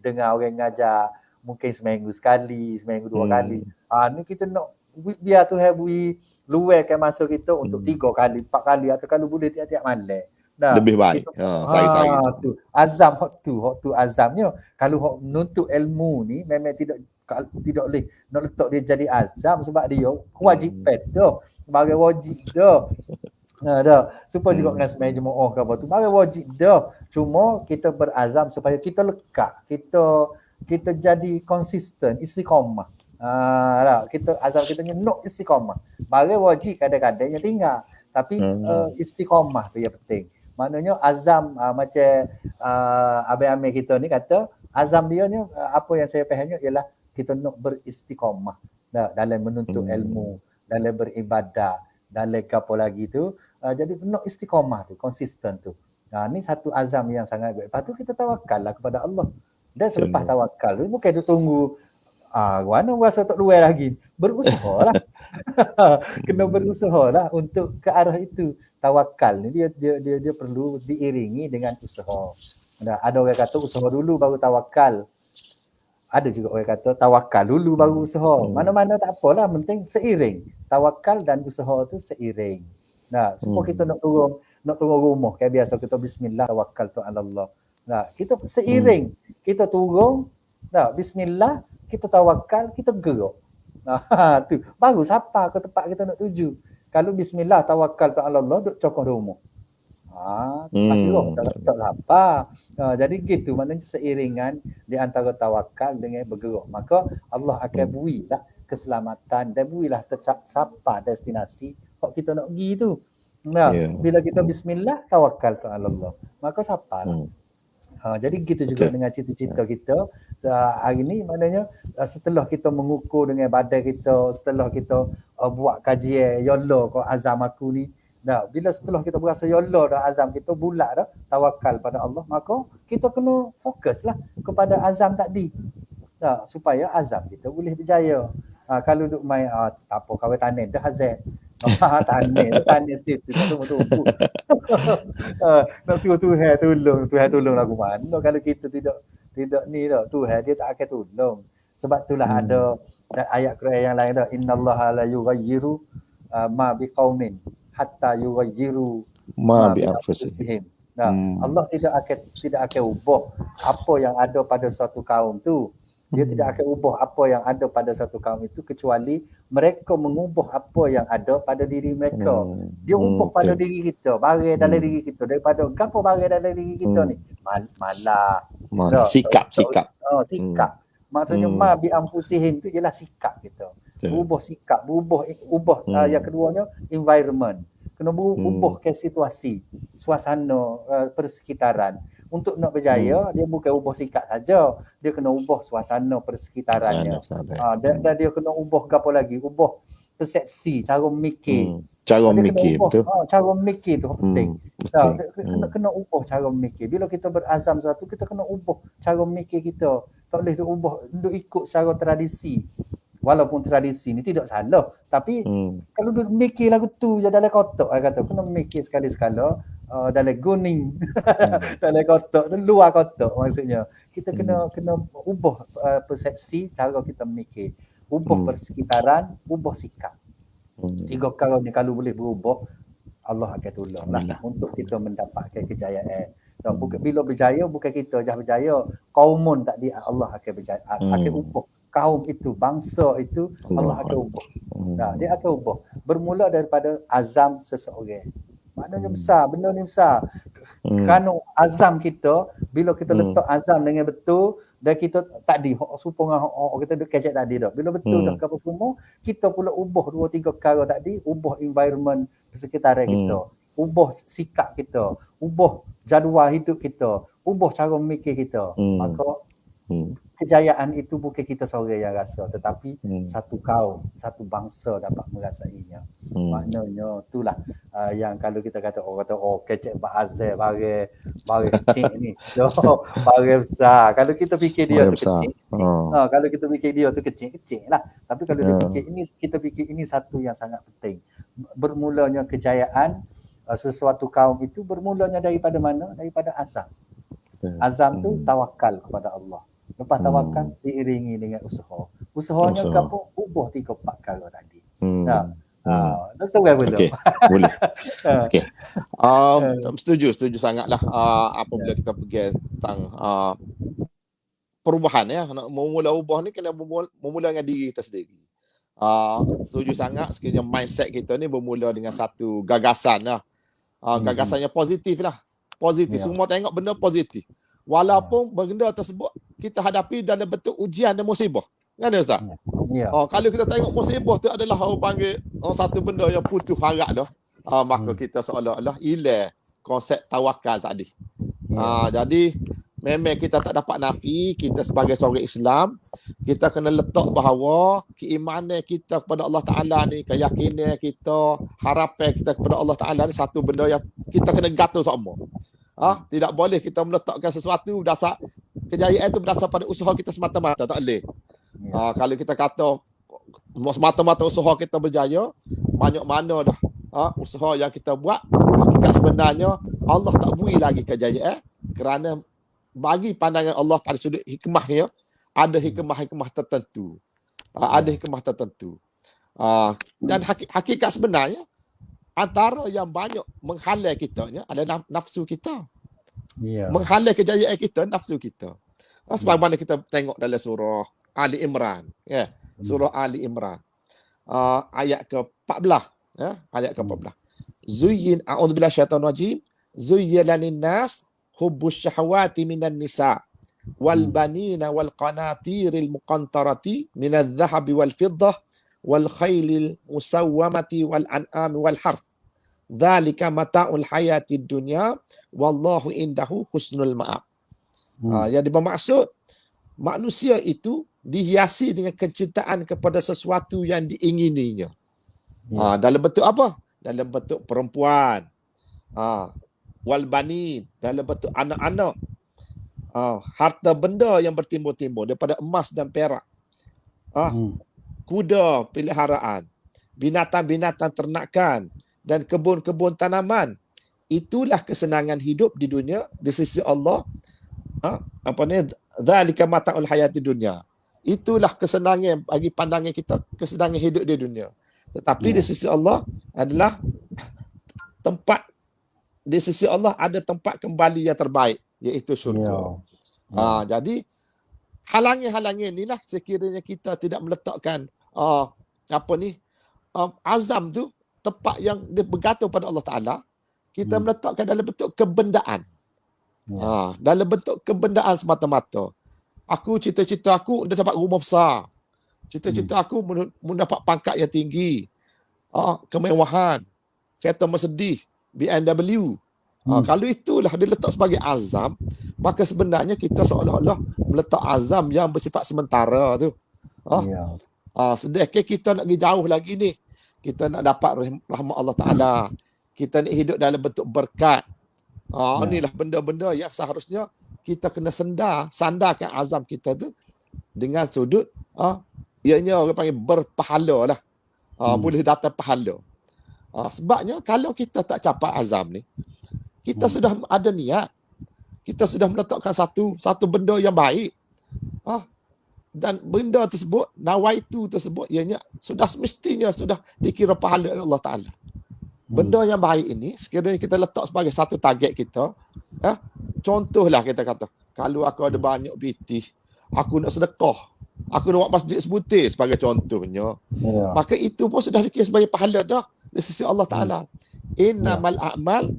dengar orang ngajar mungkin seminggu sekali, seminggu dua kali. Ni kita nak biar tu beri luarkan masa kita untuk 3 kali, 4 kali atau kalau boleh tiap-tiap malam. Lebih baik. Saya tu azam hak tu azamnya. Kalau hak menuntut ilmu ni memang tidak boleh nak letak dia jadi azam sebab dia kewajipan dah. Sebagai wajib dah. Supaya juga dengan sembahyang Jumaat ke apa tu. Sebagai wajib dah. Cuma kita berazam supaya kita lekat. Kita jadi konsisten, istiqamah. Kita azam kita nak istiqamah. Sebagai wajib kadang-kadangnya tinggal. Tapi istiqamah tu yang penting. Maknanya azam macam Abang Amir kita ni kata azam dia ni apa yang saya fahamnya ialah kita nak beristiqamah dalam menuntut ilmu, dalam beribadah, dalam apa lagi tu. Jadi nak istiqamah tu, konsisten tu. Ni satu azam yang sangat baik. Lepas tu kita tawakal lah kepada Allah. Dan selepas tawakal tu bukan tu tunggu mana rasa tak luar lagi. Berusaha lah. Kena berusaha lah untuk ke arah itu. Tawakal ni dia perlu diiringi dengan usaha. Ada orang kata usaha dulu baru tawakal. Ada juga orang kata tawakal dulu baru usaha. Mana-mana tak apalah, penting seiring. Tawakal dan usaha tu seiring. Supaya kita nak turun rumah. Kayak biasa kita bismillah tawakal tu ala Allah. Kita seiring. Kita turun, bismillah, kita tawakal, kita gerak. Tu baru siapa ke tempat kita nak tuju. Kalau bismillah tawakal tu ala Allah duk cokong rumah. Masih tak apa. Jadi gitu maknanya seiringan di antara tawakal dengan bergerak. Maka Allah akan berilah keselamatan dan berilah tercapai destinasi hak kita nak pergi tu. Bila kita bismillah tawakal tu ala Allah, maka sapalah. Jadi gitu juga dengan cita-cita kita hari ni, maknanya setelah kita mengukur dengan badan kita, setelah kita buat kajian yalla ko azam aku ni, bila setelah kita berasa yalla dah azam kita bulat dah tawakal pada Allah, maka kita kena fokuslah kepada azam tadi. Supaya azam kita boleh berjaya. Kalau duk main tak apa kawin tanen dah azam. Tanen situ tunggu. Nak suruh Tuhan tolong lagu mana kalau kita tidak ni dah, Tuhan dia tak akan tolong. Sebab itulah ada ayat Quran yang lain dah, innallaha la yughayyiru ma biqaumin hatta yughayyiru ma bi anfusihim. Allah tidak akan ubah apa yang ada pada suatu kaum tu. Dia tidak akan ubah apa yang ada pada satu kaum itu kecuali mereka mengubah apa yang ada pada diri mereka. Dia ubah pada diri kita, barang dalam diri kita, daripada apa barang dalam diri kita ni? Malah. Sikap. Sikap. Maksudnya ma bi anfusihim tu ialah sikap kita. Berubah sikap, ubah yang keduanya environment. Kena ubah ke situasi, suasana persekitaran. Untuk nak berjaya, dia bukan ubah sikap saja, dia kena ubah suasana persekitarannya. Dan dia kena ubah apa lagi? Ubah persepsi, cara memikir. Cara Dia memikir, kena ubah, betul. cara memikir tu penting. Penting. Kena ubah cara memikir. Bila kita berazam sesuatu, kita kena ubah cara memikir kita. Tak boleh tu ubah untuk ikut cara tradisi. Walaupun tradisi ni tidak salah, tapi kalau dia mikir lagu tu je dalam kotak, saya kata kena mikir sekali-sekala dalam guning, dalam kotak, luar kotak maksudnya. Kita kena ubah persepsi cara kita mikir, ubah persekitaran, ubah sikap. 3 perkara ni kalau boleh berubah, Allah akan tolonglah untuk kita mendapatkan kejayaan. Bila berjaya bukan kita je berjaya, kaumun tadi Allah akan berjaya, akan ubah. Kaum itu, bangsa itu Allah akan ubah. Dia akan ubah. Bermula daripada azam seseorang. Maknanya besar, benda ni besar. Kerana azam kita, bila kita letak azam dengan betul, dan kita tadi, supaya kita kecek tadi dah. Bila betul dah apa semua, kita pula ubah 2-3 perkara tadi, ubah environment persekitaran kita, ubah sikap kita, ubah jadual hidup kita, ubah cara memikir kita. Maka kejayaan itu bukan kita seorang yang rasa, tetapi satu kaum, satu bangsa dapat merasainya. Maknanya itulah yang kalau kita kata orang kata kecek Azhar barang kecil ni. Barang besar. Kalau kita fikir dia tu kecil. Kalau kita fikir dia tu kecil lah. Tapi kalau dia fikir ini, kita fikir ini satu yang sangat penting. Bermulanya kejayaan sesuatu kaum itu bermulanya daripada mana? Daripada azam. Azam tu tawakal kepada Allah. Lepas tawakal diiringi dengan usaha. Usahanya apa? Ubah 3-4 perkara tadi. Doktor boleh. Okey, boleh. Okey. Setuju sangatlah apabila kita pergi tentang perubahan ya. Nak memula ubah ni kena memula dengan diri kita sendiri. Setuju sangat sekiranya mindset kita ni bermula dengan satu gagasan lah. Gagasannya positif lah. Positif. Semua tengok benda positif. Walaupun benda tersebut kita hadapi dalam bentuk ujian dan musibah. Kan Ustaz? Kalau kita tengok musibah tu adalah orang panggil satu benda yang putus harap dah. Maka kita seolah-olah hilang konsep tawakal tadi. Jadi memang kita tak dapat nafi, kita sebagai seorang Islam, kita kena letak bahawa keimanan kita kepada Allah Ta'ala ni, keyakinan kita, harapan kita kepada Allah Ta'ala ni satu benda yang kita kena gatul sama. Tidak boleh kita meletakkan sesuatu berdasar kejayaan itu berdasar pada usaha kita semata-mata, tak boleh. Kalau kita kata semata-mata usaha kita berjaya, banyak mana dah usaha yang kita buat, hakikat sebenarnya Allah tak beri lagi kejayaan kerana bagi pandangan Allah pada sudut hikmahnya ada hikmah-hikmah tertentu. Ada hikmah tertentu. Dan hakikat sebenarnya antara yang banyak menghalang kitanya adalah nafsu kita. Menghalang kejayaan kita, nafsu kita. Sebagaimana kita tengok dalam surah Ali Imran. Surah Ali Imran. Ayat ke-14. Ayat ke-14. Zuyyin, a'udzubillahi syaitanir rajim. Zuyyina lin-nas hubbus syahawati minan nisa wal banina wal qanatiril muqantarati minadh dhahabi wal fiddah wal khailil musawwamati wal an'ami wal harth. Dzalika mata'ul hayatid dunya wallahu indahu husnul ma'ab. Yang bermaksud manusia itu dihiasi dengan kecintaan kepada sesuatu yang diingininya. Dalam bentuk apa? Dalam bentuk perempuan. Wal banin, dalam bentuk anak-anak. Harta benda yang bertimbul-timbul daripada emas dan perak. Kuda peliharaan, binatang-binatang ternakan dan kebun-kebun tanaman. Itulah kesenangan hidup di dunia di sisi Allah. Dzalika mata'ul hayatid dunya. Itulah kesenangan bagi pandangan kita, kesenangan hidup di dunia. Tetapi di sisi Allah adalah tempat, di sisi Allah ada tempat kembali yang terbaik, iaitu syurga. Jadi halangan-halangan inilah sekiranya kita tidak meletakkan azam tu tempat yang dia bergantung pada Allah Ta'ala, kita meletakkan dalam bentuk kebendaan. Dalam bentuk kebendaan semata-mata. Aku cita-cita aku dah dapat rumah besar. Cita-cita aku mendapat pangkat yang tinggi. Kemewahan, kereta Mercedes, BMW. Kalau itulah dia letak sebagai azam, maka sebenarnya kita seolah-olah meletak azam yang bersifat sementara tu. Ya. Sedekah kita nak pergi jauh lagi ni. Kita nak dapat rahmat Allah Ta'ala. Kita nak hidup dalam bentuk berkat. Inilah benda-benda yang seharusnya kita kena sandarkan azam kita tu dengan sudut ianya orang panggil berpahala lah. Boleh datang pahala. Sebabnya kalau kita tak capai azam ni, kita sudah ada niat. Kita sudah meletakkan satu benda yang baik. Dan benda tersebut, nawaitu tersebut, ianya sudah semestinya sudah dikira pahala oleh Allah Ta'ala. Benda yang baik ini, sekiranya kita letak sebagai satu target kita, contohlah kita kata, kalau aku ada banyak pitih, aku nak sedekah, aku nak buat masjid sebutir sebagai contohnya, maka itu pun sudah dikira sebagai pahala dah di sisi Allah Ta'ala. Innamal a'mal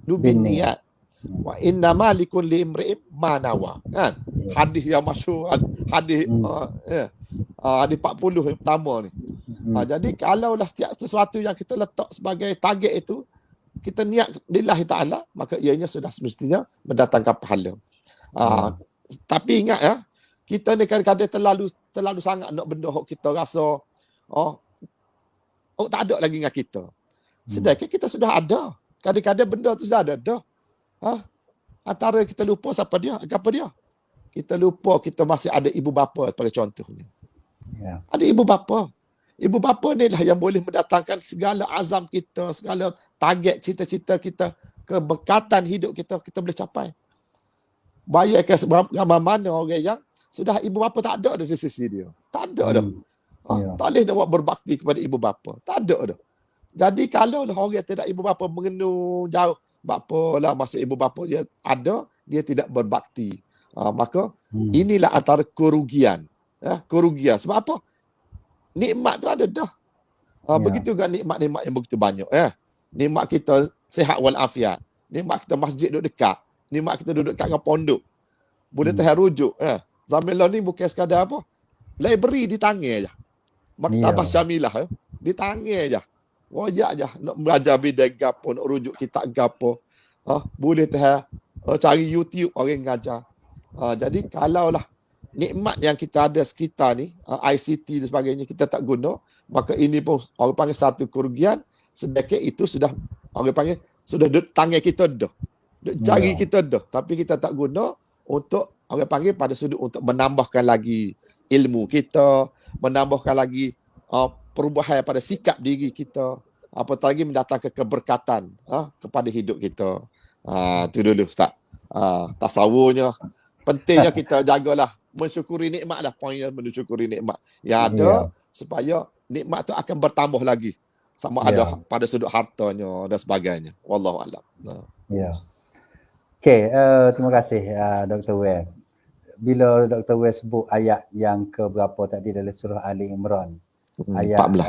binniyat wa innamal likulli imri'in ma nawa. Kan? Hadis yang masyhur, hadis hadis 40 yang pertama ni. Jadi kalaulah setiap sesuatu yang kita letak sebagai target itu kita niat lillahi ta'ala, maka ianya sudah semestinya mendatangkan pahala. Tapi ingat kita ni kadang-kadang terlalu sangat nak benda yang kita rasa tak ada lagi dengan kita. Sedangkan kita sudah ada. Kadang-kadang benda tu sudah ada dah. Antara kita lupa siapa dia, apa dia. Kita lupa kita masih ada ibu bapa sebagai contohnya. Ada ibu bapa. Ibu bapa ni lah yang boleh mendatangkan segala azam kita, segala target cita-cita kita, keberkatan hidup kita boleh capai. Bayangkan seberapa mana orang yang sudah ibu bapa tak ada di sisi dia. Tak ada dah. Tak boleh nak buat berbakti kepada ibu bapa. Tak ada dah. Jadi kalau orang yang tidak ibu bapa mengenal jauh, bapa lah masa ibu bapa dia ada, dia tidak berbakti. Maka inilah antara kerugian. Kerugian. Sebab apa? Nikmat tu ada dah. Begitu juga nikmat-nikmat yang begitu banyak. Nikmat kita sihat walafiat. Nikmat kita masjid duduk dekat. Nikmat kita duduk dekat dengan pondok. Boleh rujuk. Zaman lalu ni bukan sekadar apa. Library di tangan je. Maktabah Syamilah. Di tangan je. Royak je. Nak belajar bidang gapo, nak rujuk kitab gapo. Boleh cari YouTube orang ngajar. Jadi kalaulah nikmat yang kita ada sekitar ni, ICT dan sebagainya, kita tak guna, maka ini pun orang panggil satu kerugian, sedangkan itu sudah, orang panggil, sudah duduk tangan kita dah. Duduk jari kita dah. Tapi kita tak guna untuk, orang panggil pada sudut untuk menambahkan lagi ilmu kita, menambahkan lagi perubahan pada sikap diri kita, apatah lagi mendatangkan keberkatan kepada hidup kita. Itu dulu Ustaz. Tasawurnya, pentingnya kita jagalah mensyukuri nikmat dah, poinnya mensyukuri nikmat yang ada supaya nikmat tu akan bertambah lagi sama ada pada sudut hartanya dan sebagainya. Wallahu a'lam. Okey, terima kasih Dr. Wes. Bila Dr. Wes sebut ayat yang ke berapa tadi dalam surah Ali Imran, ayat 14.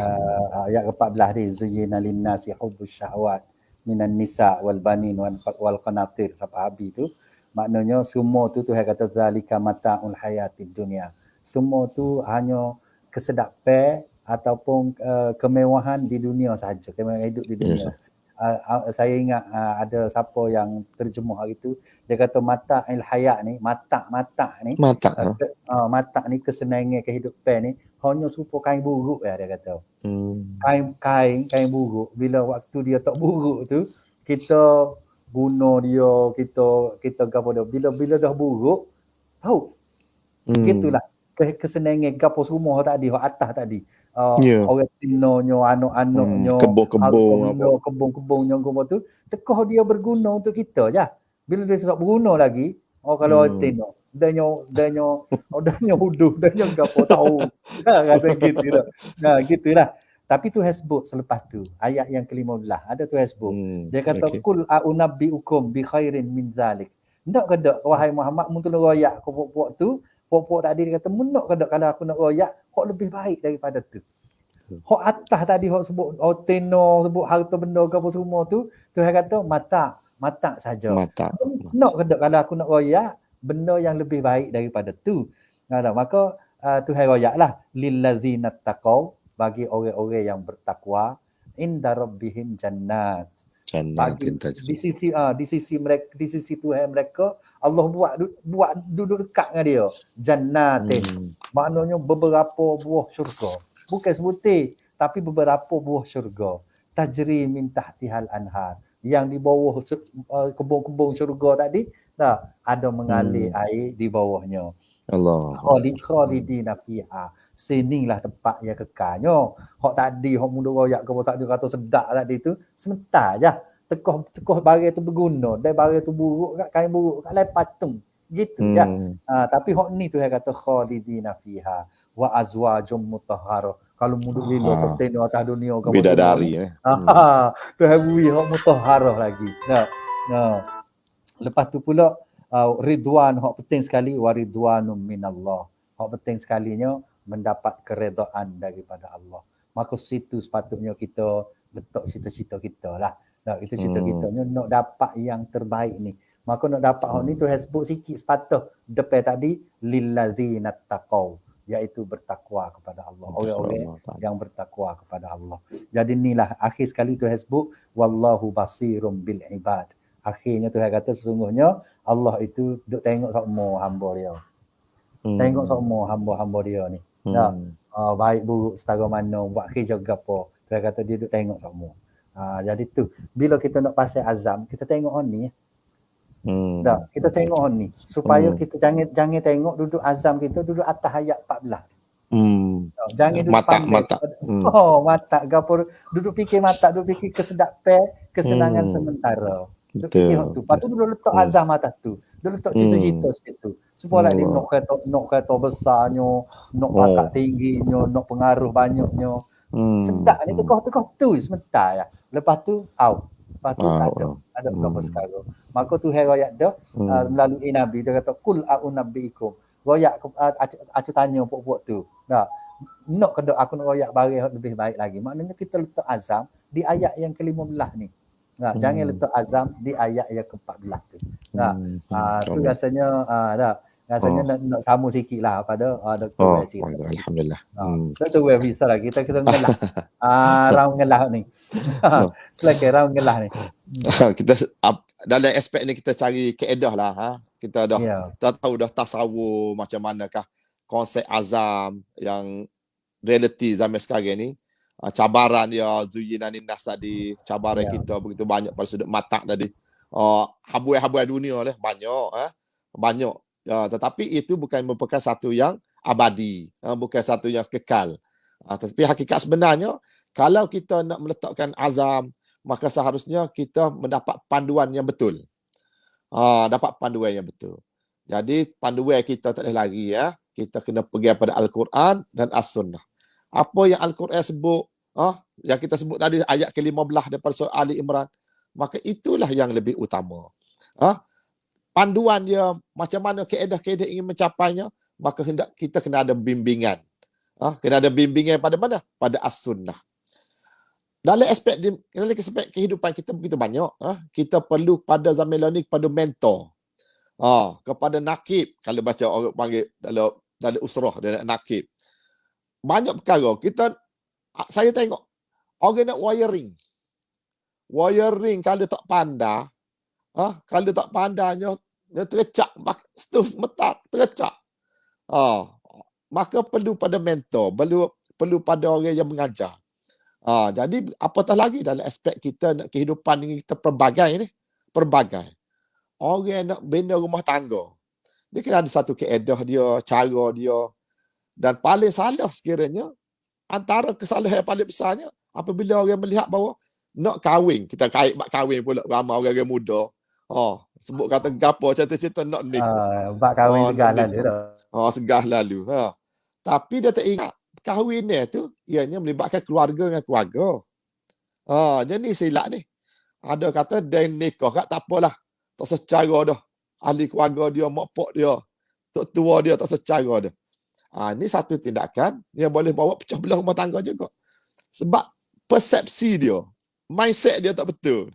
Ayat ke-14 ni, zuyyina lin-nasi hubbus syahwat minan nisa wal banin wal qanatir sampai habis tu. Maknanya semua tu Tuhan kata zalika mata'ul hayatid dunia. Semua tu hanya kesedapan ataupun kemewahan di dunia sahaja, kemewahan hidup di dunia. Saya ingat ada siapa yang terjemah hari tu, dia kata mata'il hayat ni, mata ni kesenangan kehidupan ni hanya serupa kain buruk dia kata. Kain buruk, bila waktu dia tak buruk tu kita guna dia, kita gapo dah, bila dah buruk tahu gitulah kesenangan gapo semua tadi hak atas tadi, orang tinonyo, anak-anaknya, kebun-kebunnya tu tekah dia berguna untuk kita je. Bila dia tak berguna lagi, kalau tino danyo huduh, danyo gapo tahu kata gitulah. Gitulah. Tapi Tuhan sebut selepas tu, ayat yang ke-15, ada Tuhan sebut. Dia kata, Kul a'unabbi'ukum bi khairin min zalik. Nak ke tak, wahai Muhammad, mun tolong royak ke puak-puak tu, puak-puak tadi dia kata, nak ke tak kalau aku nak royak, hak lebih baik daripada tu. Hak atas tadi, hak sebut, teno, sebut harta benda ke apa semua tu, Tuhan kata, mata saja. Nak ke tak kalau aku nak royak, benda yang lebih baik daripada tu. Maka Tuhan royaklah lillazina taqaw, bagi orang-orang yang bertakwa, inda rabbihim jannat, bagi Jannatin tajri. di sisi mereka, di sisi Tuhan mereka, Allah buat duduk dekat dengan dia. Jannatin. Maknanya beberapa buah syurga. Bukan sebutir, tapi beberapa buah syurga. Tajri min tahtihal anhar. Yang di bawah kebun-kebun syurga tadi, ada mengalir air di bawahnya. Allah. Khalidina fiha. Sinilah tempat yang kekalnya. Hak tadi, hak muda royak ke tak dia kata sedap tadi tu, sebentar je. Tekoh barang tu berguna, dan barang tu buruk kat kain buruk kat lain patung. Gitu je. Tapi hak ni tu yang kata khalidina fiha wa azwajum mutahharah. Kalau muduk lilo kau tengok atas dunia kau bidadari Tuhan bui hak mutahharah lagi. Lepas tu pula ridwan, hak penting sekali, wa ridwanum minallah. Hak penting sekalinya mendapat keredaan daripada Allah. Maka situ sepatutnya kita letak cita-cita kita lah. Itu cita-citanya nak dapat yang terbaik ni. Maka nak dapat hak ni Tuhan sebut sikit sepatah depan tadi, lillazina taqaw, iaitu bertakwa kepada Allah. Orang-orang yang bertakwa kepada Allah. Jadi inilah akhir sekali Tuhan sebut wallahu basirum bil ibad. Akhirnya Tuhan kata sesungguhnya Allah itu duk tengok semua hamba dia. Tengok semua hamba-hamba dia ni. Baik buruk setara mana, buat kerja gapo. Tuhan kata dia duk tengok semua. Jadi tu, bila kita nak pasal azam, kita tengok ni. Kita tengok ni supaya kita jangan tengok duduk azam kita duduk atas ayat 14. Jangan duduk mata. Mata gapo duduk fikir mata, duduk fikir kesedapan, kesenangan sementara. Duduk fikir tu. Lepas tu duduk letak azam atas tu. Duduk letak cita-cita situ. Supaya dia nak kata besarnya, nak pangkat tingginya, nak pengaruh banyaknya. Sedap ni tekoh-tekoh tu sebentar ya. Lepas tu lepas tu tak ada apa sekarang. Maka tu royak dah melalui Nabi dia kata kul a'unabbiikum. Royak aku tanya puak-puak tu. Nak kena aku nak royak barang lebih baik lagi. Maknanya kita letak azam di ayat yang ke-15 ni. Jangan letak azam di ayat yang ke-14 tu. Tu rasanya rasanya nak sambung sikit lah pada Dr. Wei cerita. Alhamdulillah. Dr. Wei bisa lah kita ngelah. Raung ngelah ni. Selagi raung ngelah ni. Kita dalam aspek ni kita cari kaedah lah. Kita dah tahu dah tasawur macam manakah konsep azam yang realiti zaman sekarang ni. Cabaran dia Zuyinan Nas tadi, cabaran kita begitu banyak pada sudut mata tadi. Habuai-habuai dunia lah banyak. Tetapi itu bukan merupakan satu yang abadi, bukan satu yang kekal. Tetapi hakikat sebenarnya, kalau kita nak meletakkan azam, maka seharusnya kita mendapat panduan yang betul. Dapat panduan yang betul. Jadi panduan kita tak boleh lari kita kena pergi pada Al-Quran dan As-Sunnah. Apa yang Al-Quran sebut, yang kita sebut tadi ayat ke-15 daripada surah Ali Imran, maka itulah yang lebih utama. Panduan dia macam mana kaedah-kaedah ingin mencapainya, maka hendak kita kena ada bimbingan. Kena ada bimbingan pada mana? Pada As-Sunnah. Dalam aspek kehidupan kita begitu banyak. Kita perlu pada zaman ni kepada mentor. Kepada nakib. Kalau baca orang panggil dalam usrah dia nakib. Banyak perkara. Saya tengok orang nak wiring. Wiring kalau tak pandai, kalau tak pandainya dia tercak, terus metak, tercak. Maka perlu pada mentor, perlu pada orang yang mengajar. Jadi apatah lagi dalam aspek kita kehidupan ini kita pelbagai. Orang nak bina rumah tangga, dia kena ada satu kaedah dia, cara dia. Dan paling salah sekiranya, antara kesalahan yang paling besarnya, apabila orang melihat bahawa nak kahwin, kita kait bak kahwin pula ramai orang muda. Sebut kata gapo cerita-cerita nak nikah. Bak kahwin segala lalu dah. Segah lalu. Tapi dia tak ingat kahwin ni tu ianya melibatkan keluarga dengan keluarga. Jadi silap ni. Ada kata dia nikah kat tak apalah. Tak secara dah. Ahli keluarga dia, mak pak dia, tok tua dia tak secara dah. Ini satu tindakan yang boleh bawa pecah belah rumah tangga juga. Sebab persepsi dia, mindset dia tak betul.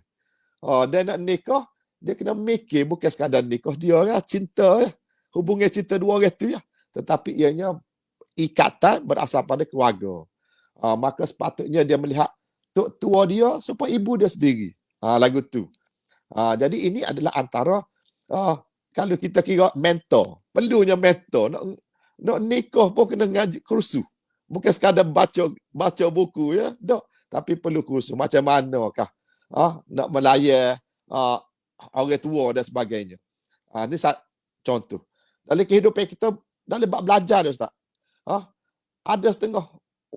Dia nak nikah, dia kena mikir bukan sekadar nikah dia lah, cinta ya. Hubungan cinta dua orang tu ya. Tetapi ianya ikatan berasal pada keluarga. Maka sepatutnya dia melihat tok tua dia supaya ibu dia sendiri. Lagu tu. Jadi ini adalah antara kalau kita kira mentor, perlunya mentor. Nak nikah pun kena ngaji kursus. Bukan sekadar baca buku ya, dok. Tapi perlu kursus. Macam manakah nak melayan orang tua dan sebagainya. Ini contoh. Dalam kehidupan kita, dalam bab belajar dia, Ustaz. Ada setengah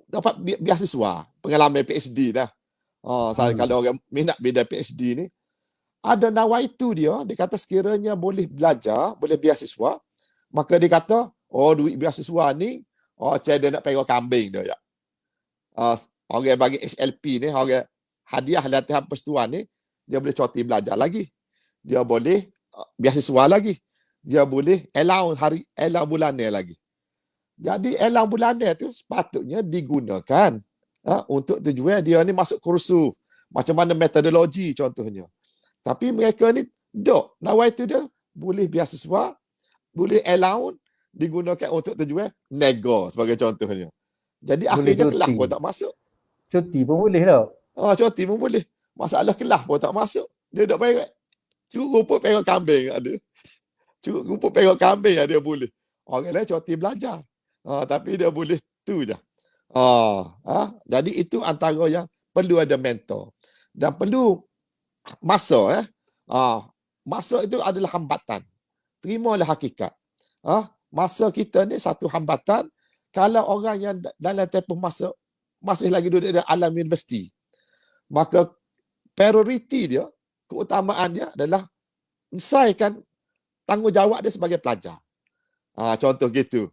dapat beasiswa, pengalaman PhD dah. Kalau orang minat bidang PhD ni, ada nawaitu dia kata sekiranya boleh belajar, boleh beasiswa, maka dia kata, duit beasiswa ni, saya dia nak pegang kambing dia ya. Orang bagi HLP ni, orang hadiah latihan persetuan ni, dia boleh cuti belajar lagi. Dia boleh beasiswa lagi. Dia boleh allowance bulanan lagi. Jadi allowance bulanan tu sepatutnya digunakan untuk tujuan dia ni masuk kursus. Macam mana metodologi contohnya. Tapi mereka ni nawai tu dia boleh beasiswa, boleh allowance digunakan untuk tujuan nego sebagai contohnya. Jadi akhirnya kelas pun tak masuk. Cuti pun boleh tau. Cuti pun boleh. Masalah kelas pun tak masuk. Dia tak pegang. Cukup rumput pegang kambing ada. Cukup rumput pegang kambing dia boleh. Orang lain cuti belajar. Tapi dia boleh tu je. Jadi itu antara yang perlu ada mentor. Dan perlu masa. Masa itu adalah hambatan. Terimalah hakikat. Masa kita ni satu hambatan. Kalau orang yang dalam tempoh masa masih lagi duduk dalam alam universiti, maka prioriti dia, keutamaan dia adalah menyelesaikan tanggungjawab dia sebagai pelajar. Contoh gitu.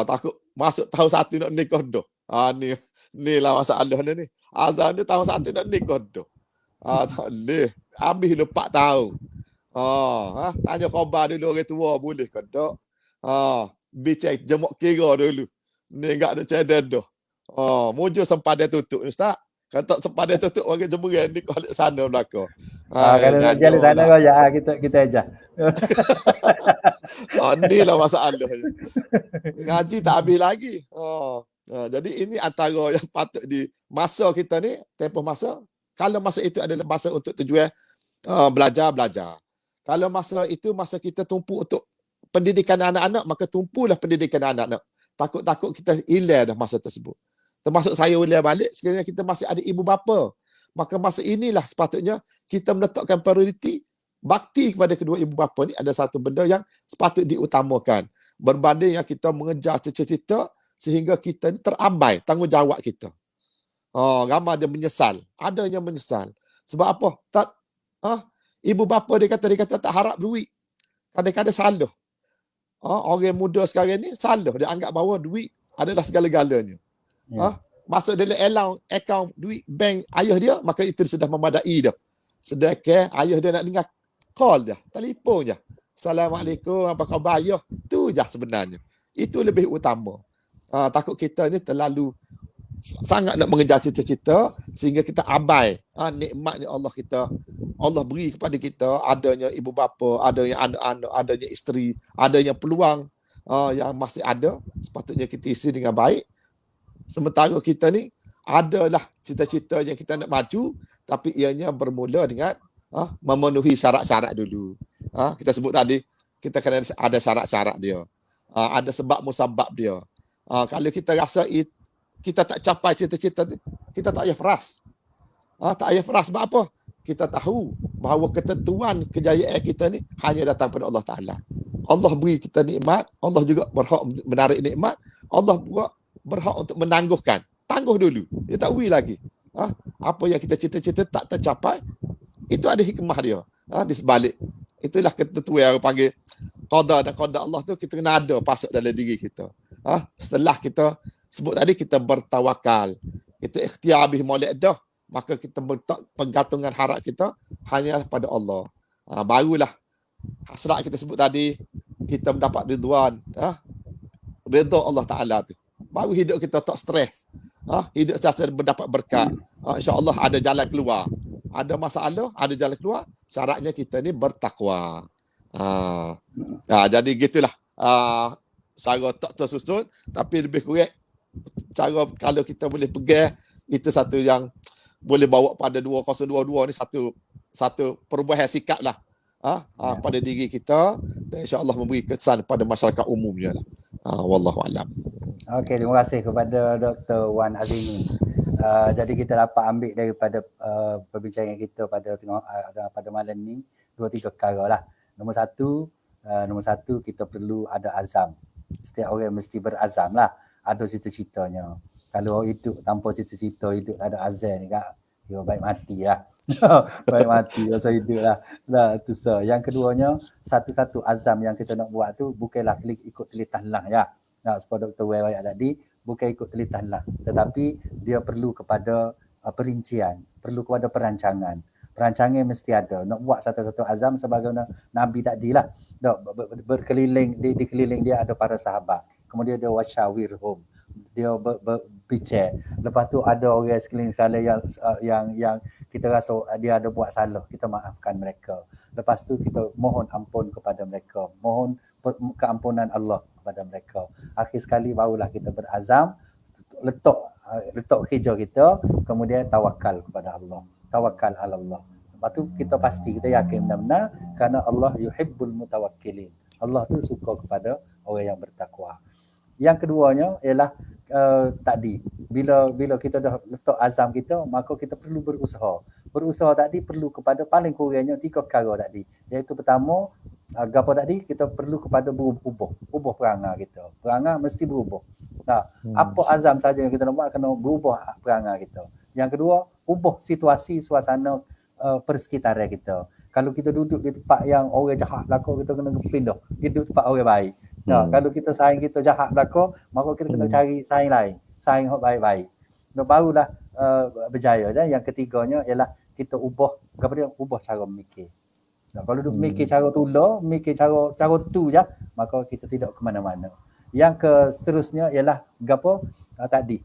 Takut masuk tahun 1 nak nikah dah. Ni lah masalah ni. Azan ni tahun 1 nak nikah dah. Tak boleh. Habis lu 4 tahun. Tanya khabar dulu orang tua boleh ke tak? Bicara jemuk kira dulu. Ni enggak ada cedek dah. Mujur sempadan tutup Ustaz. Kalau tak sempadan tutup orang jemuran ni kau alik sana belakang. Kalau nak jalan sana kau ya kita aja. Ni lah masalahnya. Ngaji tak habis lagi. Jadi ini antara yang patut di masa kita ni, tempoh masa. Kalau masa itu adalah masa untuk tujuan belajar. Kalau masa itu masa kita tumpu untuk pendidikan anak-anak, maka tumpulah pendidikan anak-anak. Takut-takut kita hilang dah masa tersebut. Termasuk saya ulang balik, sekiranya kita masih ada ibu bapa. Maka masa inilah sepatutnya kita meletakkan prioriti bakti kepada kedua ibu bapa ni ada satu benda yang sepatut diutamakan. Berbanding yang kita mengejar cita-cita sehingga kita terabai tanggungjawab kita. Ramai dia menyesal. Adanya menyesal. Sebab apa? Ibu bapa dia kata tak harap duit. Kadang-kadang salah. Orang muda sekarang ni salah. Dia anggap bahawa duit adalah segala-galanya. Masuk dalam account duit bank ayah dia, maka itu sudah memadai dah. Sedangkan ayah dia nak dengar call je, telefon je. Assalamualaikum, apa khabar ayah? Tu je sebenarnya. Itu lebih utama. Takut kita ni terlalu sangat nak mengejar cita-cita sehingga kita abai nikmatnya Allah beri kepada kita, adanya ibu bapa, adanya anak-anak, adanya isteri, adanya peluang yang masih ada, sepatutnya kita isi dengan baik. Sementara kita ni adalah cita-cita yang kita nak maju, tapi ianya bermula dengan memenuhi syarat-syarat dulu. Kita sebut tadi, kita kena ada syarat-syarat dia. Ada sebab musabab dia. Kalau kita rasa kita tak capai cita-cita, kita tak payah keras. Tak payah keras sebab apa? Kita tahu bahawa ketentuan kejayaan kita ni hanya datang pada Allah Ta'ala. Allah beri kita nikmat, Allah juga berhak menarik nikmat, Allah juga berhak untuk menangguhkan. Tangguh dulu. Dia tak wui lagi. Apa yang kita cita-cita tak tercapai, itu ada hikmah dia. Di sebalik. Itulah ketentuan yang panggil qada dan qada Allah tu, kita kena ada pasuk dalam diri kita. Setelah kita sebut tadi, kita bertawakal. Kita ikhtiar habis molek dah. Maka kita penggantungan harap kita hanya pada Allah. Barulah hasrat kita sebut tadi, kita mendapat ridwan. Ridha Allah Ta'ala tu. Baru hidup kita tak stres. Hidup sentiasa mendapat berkat. InsyaAllah ada jalan keluar. ada masalah, ada jalan keluar, syaratnya kita ni bertakwa. Jadi gitulah. Cara tak tersusun, tapi lebih kurang cara kalau kita boleh pegang, itu satu yang boleh bawa pada 2022 ni satu perubahan sikap lah. Pada diri kita, dan insya-Allah memberi kesan pada masyarakat umumnya lah. Wallahu alam. Okey, terima kasih kepada Dr. Wan Azimi. Jadi kita dapat ambil daripada perbincangan kita pada malam ni 2-3 perkara lah. Nombor satu kita perlu ada azam. Setiap orang mesti berazam lah. Ada cita-citanya. Kalau hidup tanpa cita-cita, hidup tak ada azam ni kak, dia baik mati lah. Baik mati rasa hidup lah. Tu so. Yang keduanya, satu-satu azam yang kita nak buat tu bukanlah ikut telitah lang ya. Seperti Dr. Wai tadi, bukan ikut telitah lang, tetapi dia perlu kepada perincian, perlu kepada perancangan. Perancangan mesti ada. Nak buat satu-satu azam sebagaimana Nabi tadi lah. Berkeliling, dikeliling dia ada para sahabat. Kemudian dia wasyawirhum. Dia berbicara. Lepas tu ada orang sekeliling salah yang kita rasa dia ada buat salah. Kita maafkan mereka. Lepas tu kita mohon ampun kepada mereka. Mohon keampunan Allah kepada mereka. Akhir sekali barulah kita berazam. Letak kerja kita. Kemudian tawakal kepada Allah. Tawakal ala Allah. Lepas tu kita pasti, kita yakin benar-benar kerana Allah yuhibbul mutawakkilin. Allah tu suka kepada orang yang bertakwa. Yang keduanya ialah tadi, bila kita dah letak azam kita, maka kita perlu berusaha. Berusaha tadi perlu kepada paling kurangnya 3 perkara tadi. Iaitu pertama, apa tadi, kita perlu kepada ubah perangai kita. Perangai mesti berubah. Apa azam saja yang kita nak buat, kena berubah perangai kita. Yang kedua, ubah situasi, suasana persekitaran kita. Kalau kita duduk di tempat yang orang jahat belaka, kita kena pindah duduk tempat orang baik. Kalau kita saing kita jahat belaka, maka kita kena cari saing lain, saing yang baik-baik. Barulah berjaya. Dan yang ketiganya ialah kita ubah cara memikir. Kalau duduk mikir cara tula, mikir cara tu je, maka kita tidak ke mana-mana. Yang seterusnya ialah gapo tadi.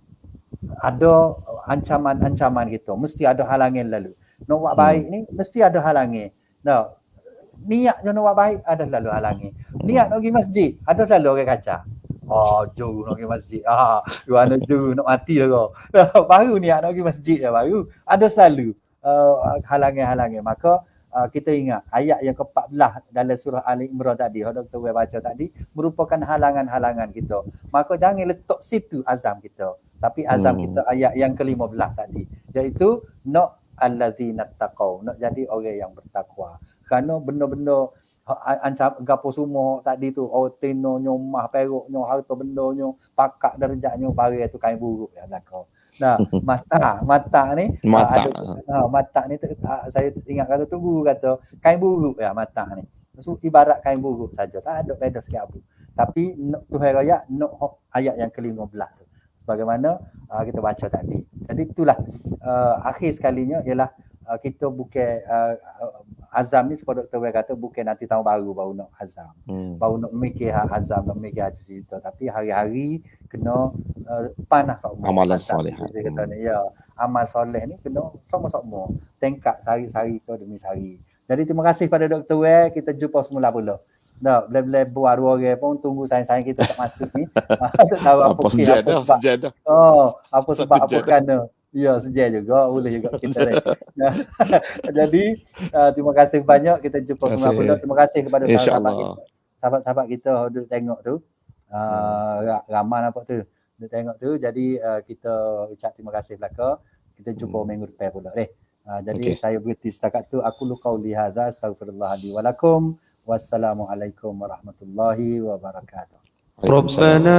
Ada ancaman-ancaman kita, mesti ada halangan lalu. Nak buat baik ni mesti ada halangan. Niat je nak buat baik ada lalu halangan. Niat nak pergi masjid ada lalu orang kacau. Jauh nak pergi masjid. Tuan jauh nak mati dah. Baru niat nak pergi masjid je baru. Ada selalu halangan-halangan. Maka kita ingat ayat yang ke-14 dalam surah Ali Imran tadi, Dr. Wai baca tadi, merupakan halangan-halangan kita. Maka jangan letak situ azam kita. Tapi azam kita ayat yang ke-15 tadi, iaitu nak allazina taqau, nak jadi orang yang bertakwa. Kerana benda-benda ancam gapo semua tadi tu, tenonyo, mah peroknyo, harta bendonyo, pakak darjatnyo, barang tu kain buruk ya belaka. Mata ni mata ni saya ingat kata tu guru kata kain buruk ya mata ni. So, ibarat kain buruk saja, tak ada beda sikit apa. Tapi Tuhan raya nak ayat yang ke-15 tu. Sebagaimana kita baca tadi. Jadi itulah akhir sekalinya ialah kita bukan azam ni seperti Dr. Wai kata, bukan nanti tahun baru nak azam. Baru nak mikir azam, nak mikir cita-cita, tapi hari-hari kena panah sama. Amalan soleh. Ya, amal soleh ni kena sama-sama. Tingkat sehari-hari ke demi sehari. Jadi terima kasih pada Dr. Wai, kita jumpa semula pula. Bila buat dua orang pun tunggu sayang-sayang kita tak masuk ni. Tak tahu apa sejak dah. Apa sebab apa kerana. Ya, sejak juga, boleh juga kita ni. Jadi terima kasih banyak, kita jumpa semula pula. Terima kasih kepada sahabat-sahabat kita duduk tengok tu. Ramai nampak tu. Duduk tengok tu. Jadi kita ucap terima kasih belaka. Kita jumpa minggu depan pula. Jadi saya berhenti setakat tu. Aku qauli hadza, astaghfirullah li wa lakum. Wassalamualaikum warahmatullahi wabarakatuh. ربنا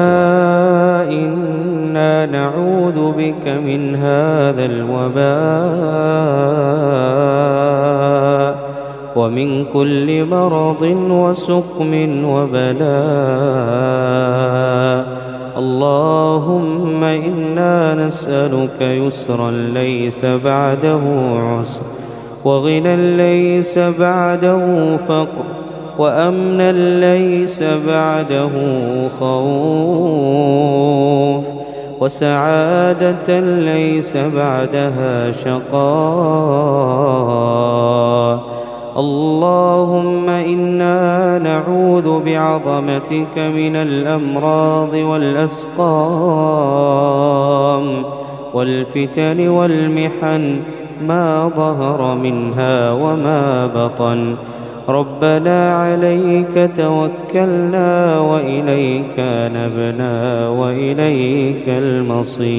إنا نعوذ بك من هذا الوباء ومن كل مرض وسقم وبلاء اللهم إنا نسألك يسرا ليس بعده عسر وغنى ليس بعده فقر وأمنا ليس بعده خوف وسعادة ليس بعدها شقاء. اللهم إنا نعوذ بعظمتك من الأمراض والأسقام والفتن والمحن ما ظهر منها وما بطن. ربنا عليك توكلنا وإليك نبنا وإليك المصير.